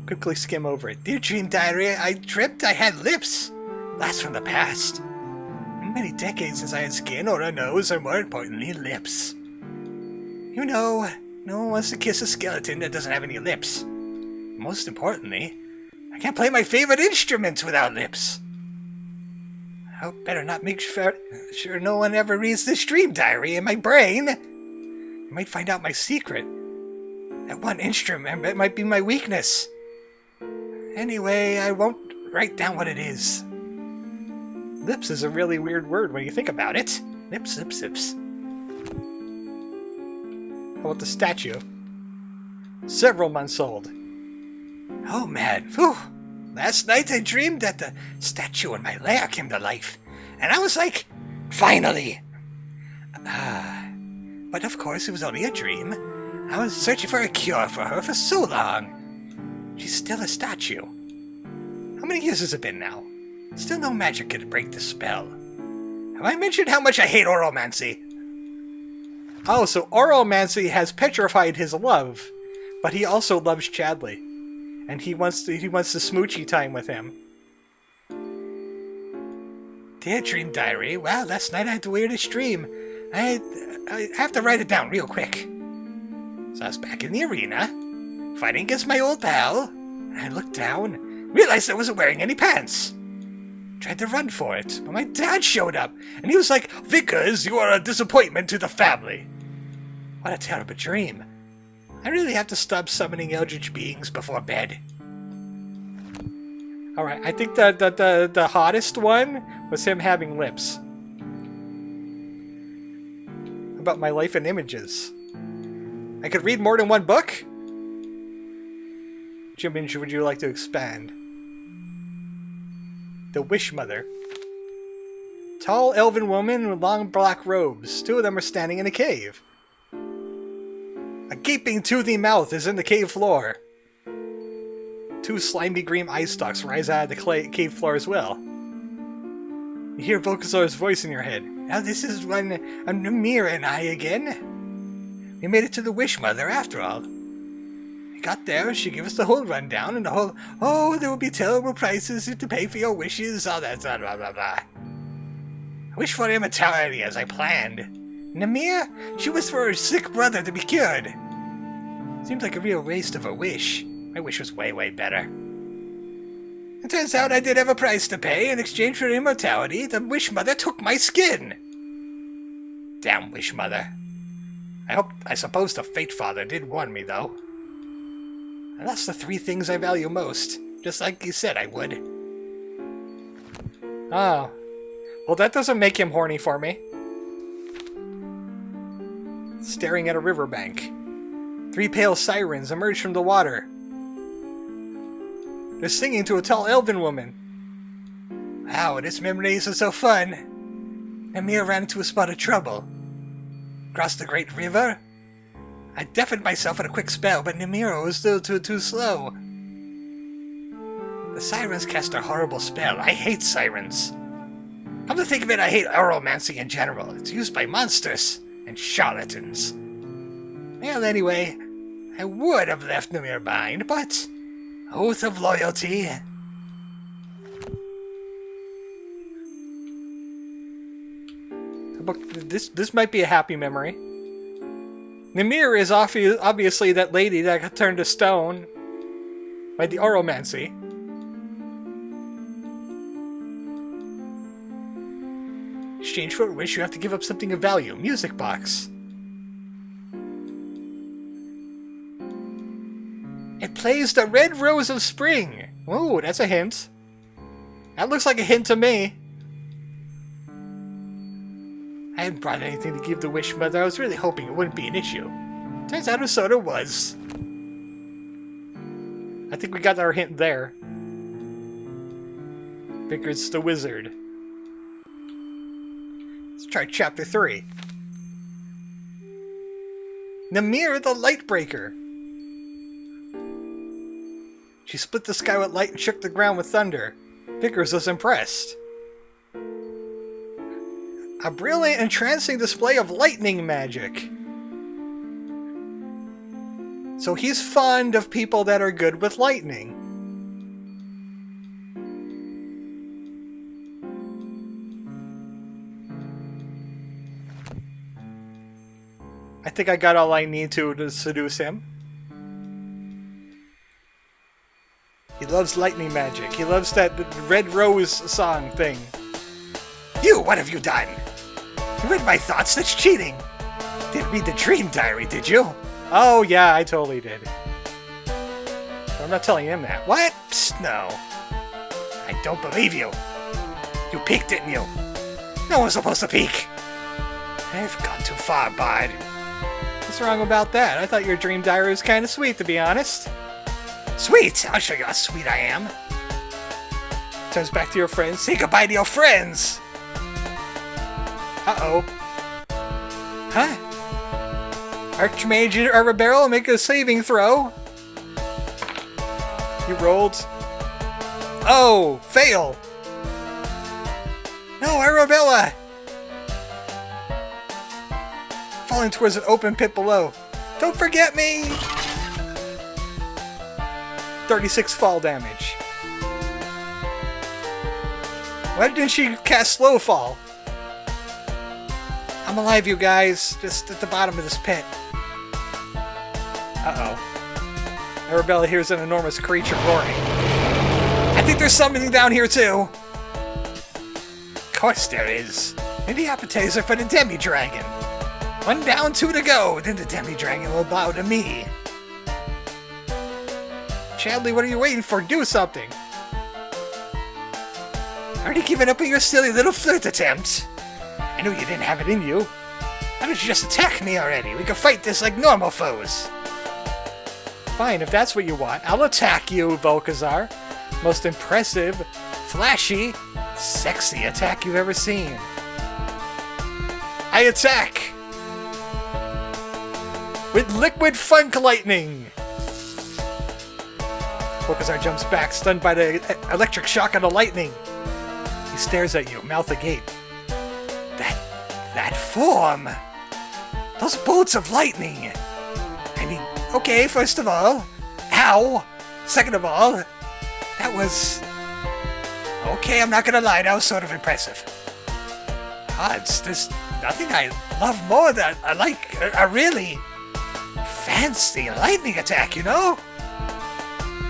Quickly skim over it. Dear Dream Diary, I dreamt I had lips. Blast from the past. Many decades since I had skin or a nose, or more importantly, lips. You know, no one wants to kiss a skeleton that doesn't have any lips. Most importantly, I can't play my favorite instruments without lips. Oh, better not make sure no one ever reads this dream diary in my brain. You might find out my secret. That one instrument, it might be my weakness. Anyway, I won't write down what it is. Lips is a really weird word when you think about it. Lips, lips, lips. How about the statue? Several months old. Oh man, whew. Last night I dreamed that the statue in my lair came to life. And I was like, finally! But of course it was only a dream. I was searching for a cure for her for so long. She's still a statue. How many years has it been now? Still no magic could break the spell. Have I mentioned how much I hate oromancy? Oh, so oromancy has petrified his love, but he also loves Chadley, and he wants the smoochy time with him. Dear Dream Diary, well, last night I had the weirdest dream. I have to write it down real quick. So I was back in the arena, fighting against my old pal, and I looked down, realized I wasn't wearing any pants. Tried to run for it, but my dad showed up, and he was like, Vickers, you are a disappointment to the family. What a terrible dream. I really have to stop summoning eldritch beings before bed. Alright, I think the hottest one was him having lips. About my life in images. I could read more than one book? Jim, would you like to expand? The Wish Mother. Tall elven woman with long black robes. Two of them are standing in a cave. A gaping toothy mouth is in the cave floor. Two slimy green eye stalks rise out of the cave floor as well. You hear Volkazor's voice in your head. Now this is when Namir and I again. We made it to the Wish Mother after all. We got there, she gave us the whole rundown and the whole, oh, there will be terrible prices to pay for your wishes, all that blah blah blah. I wish for immortality as I planned. Namir, she was for her sick brother to be cured. Seems like a real waste of a wish. My wish was way, way better. It turns out I did have a price to pay. In exchange for immortality, the Wish Mother took my skin. Damn Wish Mother. I suppose the Fate Father did warn me, though. I lost the three things I value most, just like you said I would. Oh. Well, that doesn't make him horny for me. Staring at a riverbank. Three pale sirens emerge from the water. They're singing to a tall elven woman. Wow, this memory is so fun. Namir ran into a spot of trouble. Crossed the great river. I deafened myself with a quick spell, but Namir was still too slow. The sirens cast a horrible spell. I hate sirens. Come to think of it, I hate oromancy in general. It's used by monsters and charlatans. Well, anyway, I would have left Namir behind, but oath of loyalty. This might be a happy memory. Namir is obviously that lady that got turned to stone by the oromancy. In exchange for a wish, you have to give up something of value. Music box. It plays the Red Rose of Spring. Ooh, that's a hint. That looks like a hint to me. I hadn't brought anything to give the Wish Mother. I was really hoping it wouldn't be an issue. Turns out it sort of was. I think we got our hint there. Vickers the Wizard. Let's try chapter 3. Namir the Lightbreaker. She split the sky with light and shook the ground with thunder. Vickers was impressed. A brilliant, entrancing display of lightning magic. So he's fond of people that are good with lightning. I think I got all I need to seduce him. He loves lightning magic. He loves that Red Rose song thing. You, what have you done? You read my thoughts? That's cheating. Didn't read the dream diary, did you? Oh, yeah, I totally did. I'm not telling him that. What? Psst, no. I don't believe you. You peeked, didn't you? No one's supposed to peek. I've gone too far, Bard. What's wrong about that? I thought your dream diary was kind of sweet, to be honest. Sweet? I'll show you how sweet I am. Turns back to your friends. Say goodbye to your friends! Uh-oh. Huh? Archmage Arabero, make a saving throw. You rolled. Oh, fail. No, Arabella! Falling towards an open pit below. Don't forget me! 36 fall damage. Why didn't she cast slow fall? I'm alive, you guys. Just at the bottom of this pit. Uh-oh. Arabella hears an enormous creature roaring. I think there's something down here, too. Of course there is. And the appetizer for the demi-dragon. 1 down, 2 to go. Then the demi-dragon will bow to me. Chadley, what are you waiting for? Do something. Already given up on your silly little flirt attempt? I knew you didn't have it in you. Why don't you just attack me already? We can fight this like normal foes. Fine, if that's what you want. I'll attack you, Volkazar. Most impressive, flashy, sexy attack you've ever seen. I attack! With Liquid Funk Lightning! Volkazar jumps back, stunned by the electric shock of the lightning. He stares at you, mouth agape. That form! Those bolts of lightning! I mean, okay, first of all, ow! Second of all, that was... Okay, I'm not gonna lie, that was sort of impressive. Gods, there's nothing I love more than I like a really fancy lightning attack, you know?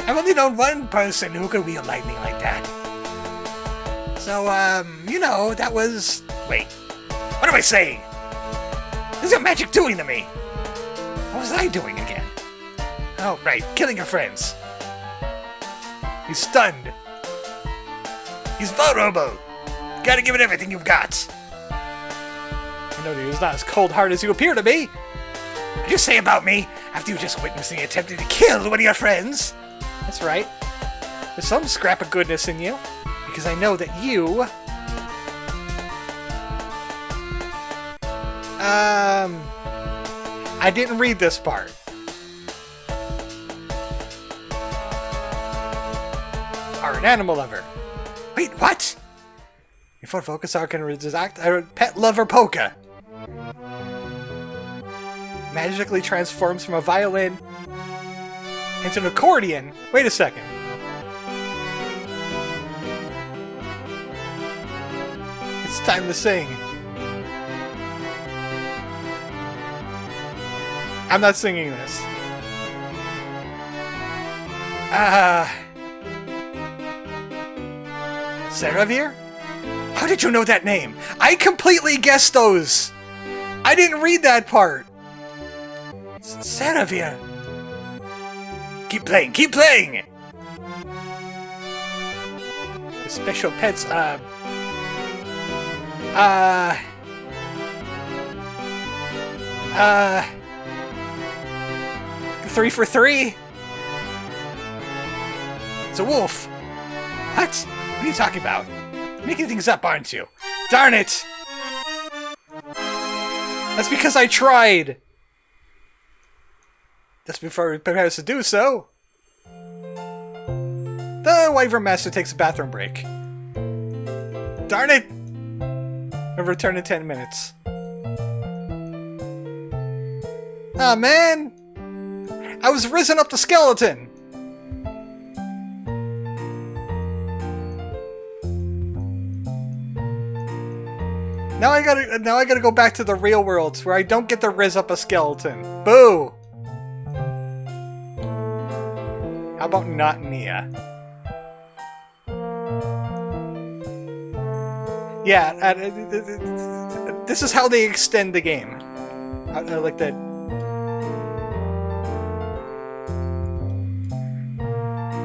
I've only known one person who could wield lightning like that. So, you know, that was... Wait, what am I saying? What is your magic doing to me? What was I doing again? Oh, right, killing your friends. He's stunned. He's vulnerable. Gotta give it everything you've got. I know he was not as cold-hearted as you appear to be. What did you say about me after you just witnessed me attempting to kill one of your friends? That's right. There's some scrap of goodness in you, because I know that you... I didn't read this part. Are an animal lover. Wait, what? Before Volkazar can react, a pet lover Polka magically transforms from a violin into an accordion. Wait a second. It's time to sing. I'm not singing this. Saravir? How did you know that name? I completely guessed those. I didn't read that part. Saravir. Keep playing, keep playing! The special pets, 3 for 3? It's a wolf. What? What are you talking about? You're making things up, aren't you? Darn it! That's because I tried! Just before we prepare to do so, the Wyvern Master takes a bathroom break. Darn it! I'll return in 10 minutes. Ah, man! I was risen up the skeleton! Now I gotta go back to the real world where I don't get to rizz up a skeleton. Boo! How about not Nia? Yeah, this is how they extend the game. I like that.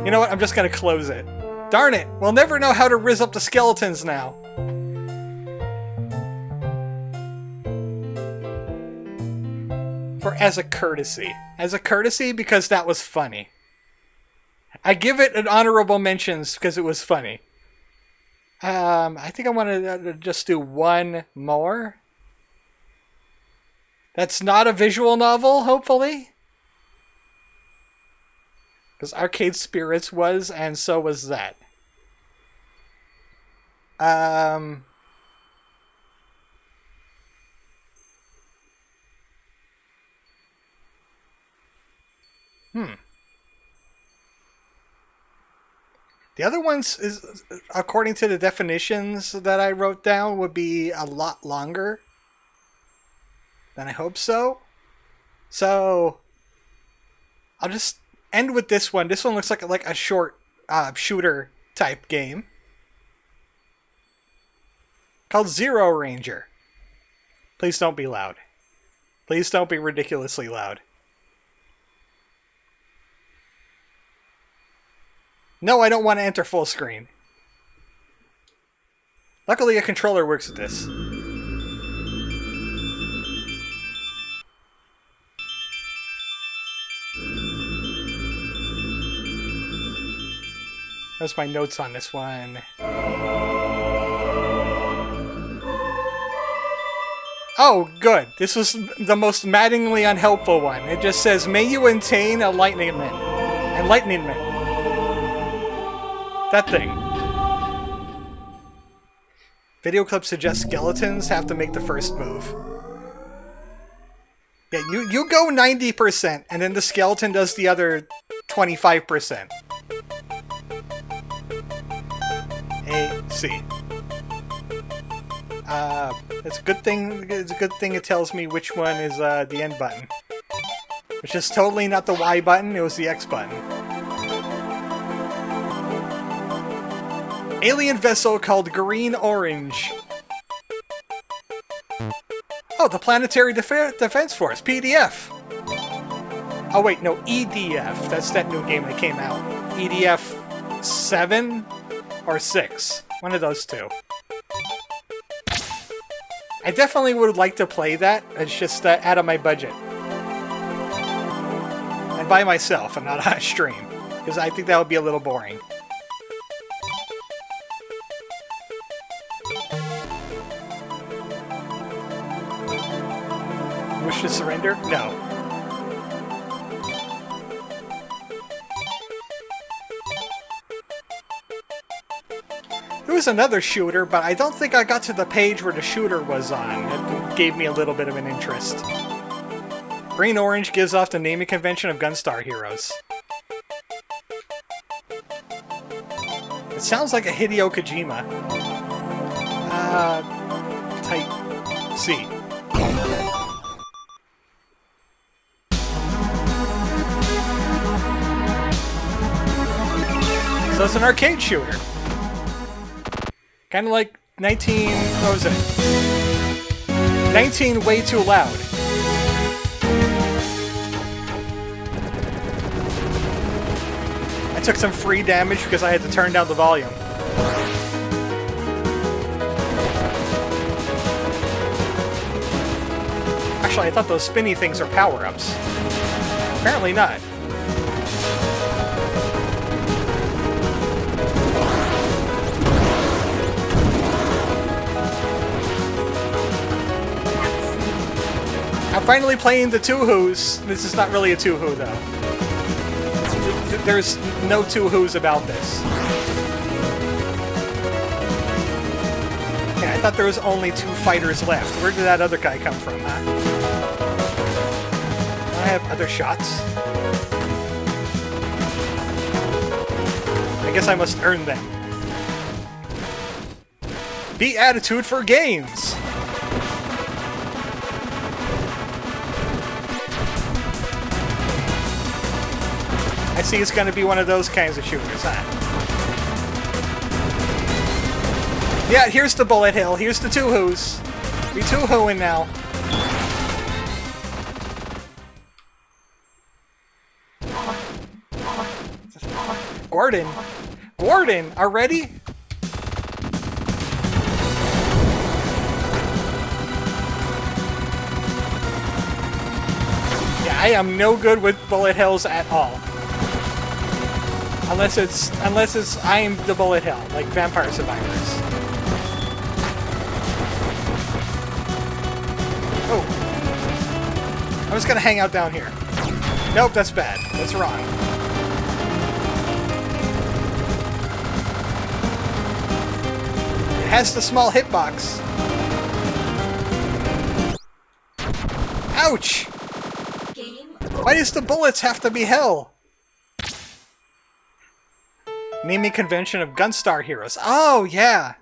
You know what? I'm just gonna close it. Darn it! We'll never know how to rizz up the skeletons now. For as a courtesy. As a courtesy because that was funny. I give it an honorable mentions because it was funny. I think I want to just do one more. That's not a visual novel, hopefully. Because Arcade Spirits was, and so was that. The other ones, is, according to the definitions that I wrote down, would be a lot longer than I hope so. So, I'll just end with this one. This one looks like a short shooter type game called Zero Ranger. Please don't be loud. Please don't be ridiculously loud. No, I don't want to enter full screen. Luckily, a controller works with this. That's my notes on this one. Oh, good. This was the most maddeningly unhelpful one. It just says, may you attain enlightenment. Enlightenment. That thing. Video clip suggests skeletons have to make the first move. Yeah, you go 90%, and then the skeleton does the other 25%. A, C. It's a good thing. It's a good thing it tells me which one is the end button, which is totally not the Y button. It was the X button. Alien vessel called Green Orange. Oh, the Planetary Defense Force, PDF. Oh wait, no, EDF. That's that new game that came out. EDF 7 or 6. One of those two. I definitely would like to play that. It's just out of my budget. And by myself and not on stream. Because I think that would be a little boring. Wish to surrender? No. There was another shooter, but I don't think I got to the page where the shooter was on. It gave me a little bit of an interest. Green Orange gives off the naming convention of Gunstar Heroes. It sounds like a Hideo Kojima. Type C. So it's an arcade shooter. Kind of like 19... what was it? 19 Way Too Loud. I took some free damage because I had to turn down the volume. Actually, I thought those spinny things are power-ups. Apparently not. I'm finally playing the two-who's. This is not really a two-who, though. There's no two-who's about this. Yeah, I thought there was only 2 fighters left. Where did that other guy come from, huh? Do I have other shots? I guess I must earn them. Be attitude for gains! I see it's going to be one of those kinds of shooters, huh? Yeah, here's the bullet hill. Here's the two-hoos. We two-hooing now. Gordon. Gordon, already? Yeah, I am no good with bullet hills at all. Unless it's I am the bullet hill, like Vampire Survivors. Oh. I'm just gonna hang out down here. Nope, that's bad. That's wrong. It has the small hitbox. Ouch! Why does the bullets have to be hell? Naming convention of Gunstar heroes. Oh, yeah!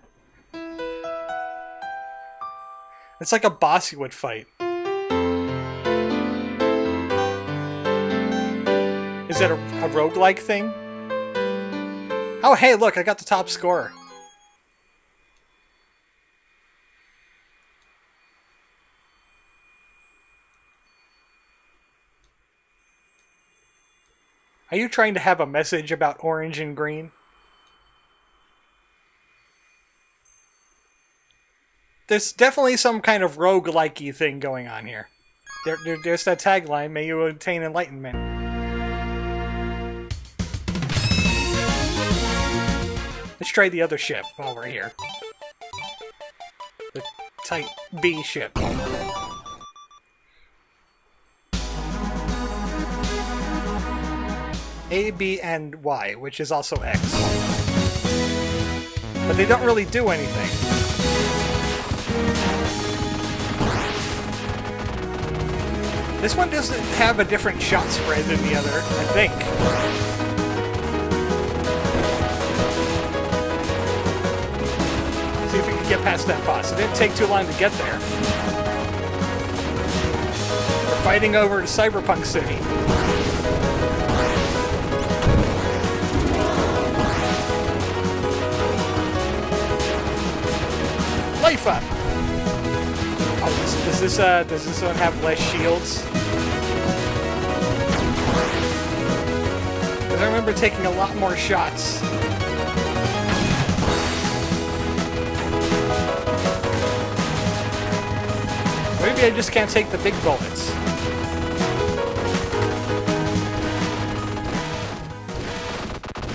It's like a boss you would fight. Is it a roguelike thing? Oh, hey, look, I got the top score. Are you trying to have a message about orange and green? There's definitely some kind of roguelike-y thing going on here. There's that tagline, may you attain enlightenment. Let's try the other ship while we're here. The Type B ship. A, B, and Y, which is also X. But they don't really do anything. This one doesn't have a different shot spread than the other, I think. See if we can get past that boss. It didn't take too long to get there. We're fighting over to Cyberpunk City. Life up! Oh, does this one have less shields? Because I remember taking a lot more shots. Maybe I just can't take the big bullets.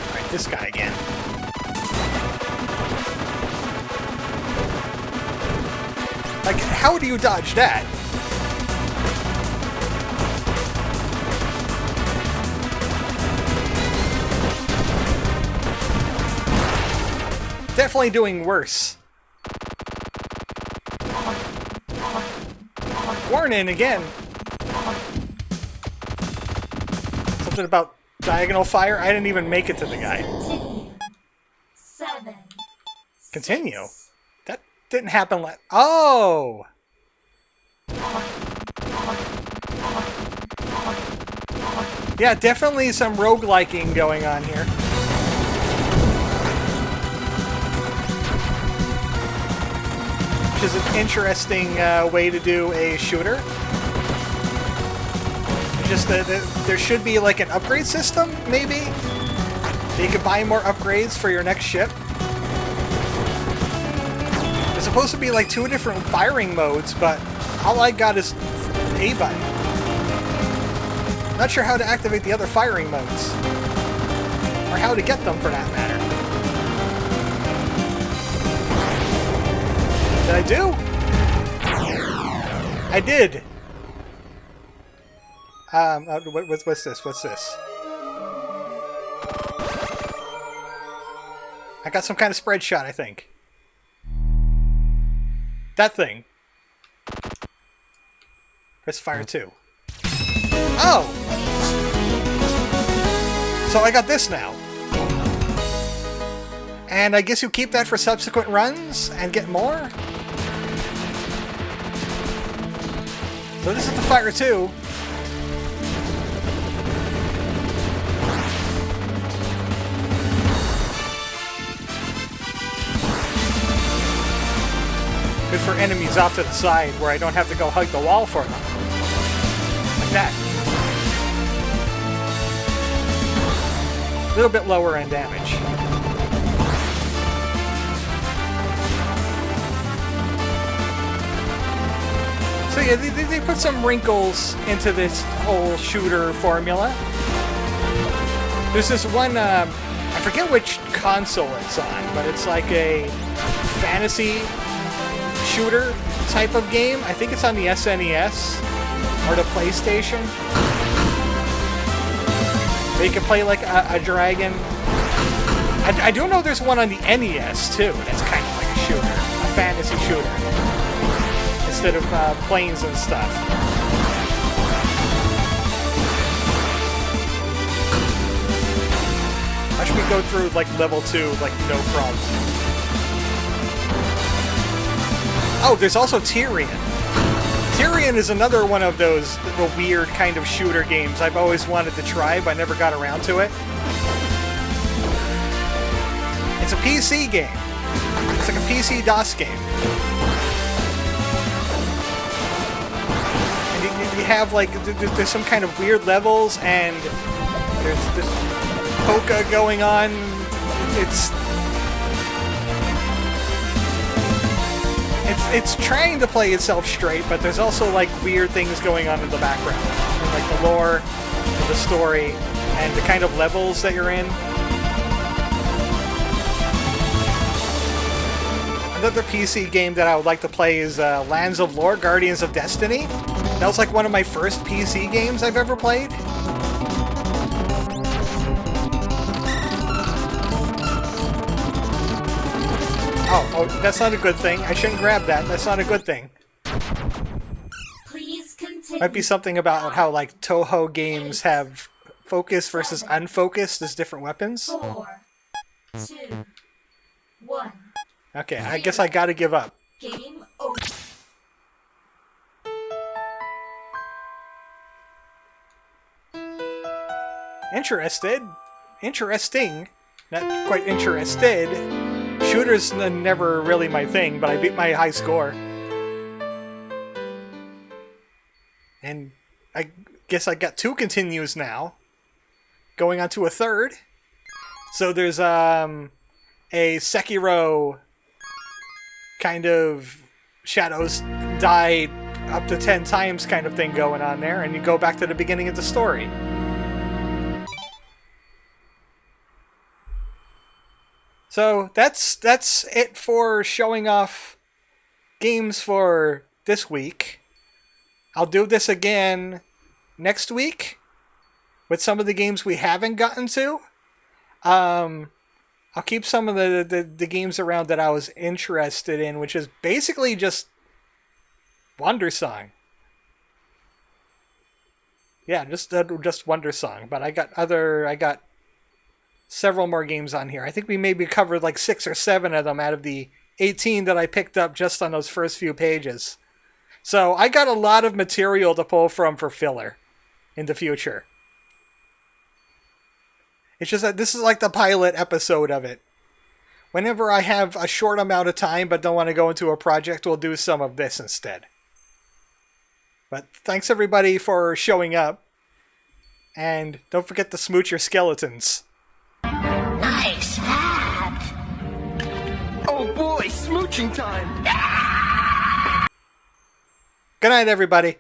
Alright, this guy again. Like, how do you dodge that? Definitely doing worse. Warning again. Something about diagonal fire? I didn't even make it to the guy. Continue. That didn't happen like. Oh! Yeah, definitely some rogueliking going on here. Which is an interesting way to do a shooter. Just there should be like an upgrade system, maybe? So you can buy more upgrades for your next ship. There's supposed to be like 2 different firing modes, but all I got is A button. Not sure how to activate the other firing modes. Or how to get them, for that matter. Did I do? I did! What's this? What's this? I got some kind of spread shot, I think. That thing. Press fire 2. Oh! So I got this now. And I guess you keep that for subsequent runs and get more? So this is the fire 2. Good for enemies off to the side where I don't have to go hug the wall for them. Like that. A little bit lower in damage. So yeah, they put some wrinkles into this whole shooter formula. There's this one, I forget which console it's on, but it's like a fantasy shooter type of game. I think it's on the SNES or the PlayStation. Where you can play like a dragon. I do know there's one on the NES too, that's kind of like a shooter, a fantasy shooter. Instead of planes and stuff. How should we go through like level 2 like no problem? Oh, there's also Tyrion. Tyrion is another one of those little weird kind of shooter games I've always wanted to try, but I never got around to it. It's a PC game. It's like a PC DOS game. You have like there's some kind of weird levels and there's this polka going on. It's trying to play itself straight, but there's also like weird things going on in the background, like the lore, the story, and the kind of levels that you're in. Another PC game that I would like to play is Lands of Lore, Guardians of Destiny. That was like one of my first PC games I've ever played. Oh, that's not a good thing. I shouldn't grab that. That's not a good thing. Please continue. Might be something about how like Toho games have focused versus unfocused as different weapons. 4, 2, 1. Okay, I guess I gotta give up. Game over. Interesting, not quite interested. Shooters never really my thing, but I beat my high score. And I guess I got 2 continues now. Going on to a 3rd. So there's a Sekiro kind of shadows die up to 10 times kind of thing going on there, and you go back to the beginning of the story. So that's it for showing off games for this week. I'll do this again next week with some of the games we haven't gotten to. I'll keep some of the games around that I was interested in, which is basically just Wandersong. Yeah, just Wandersong. But I got several more games on here. I think we maybe covered like 6 or 7 of them out of the 18 that I picked up just on those first few pages. So I got a lot of material to pull from for filler in the future. It's just that this is like the pilot episode of it. Whenever I have a short amount of time but don't want to go into a project, we'll do some of this instead. But thanks everybody for showing up. And don't forget to smooch your skeletons. Nice hat. Oh boy, smooching time! Good night, everybody.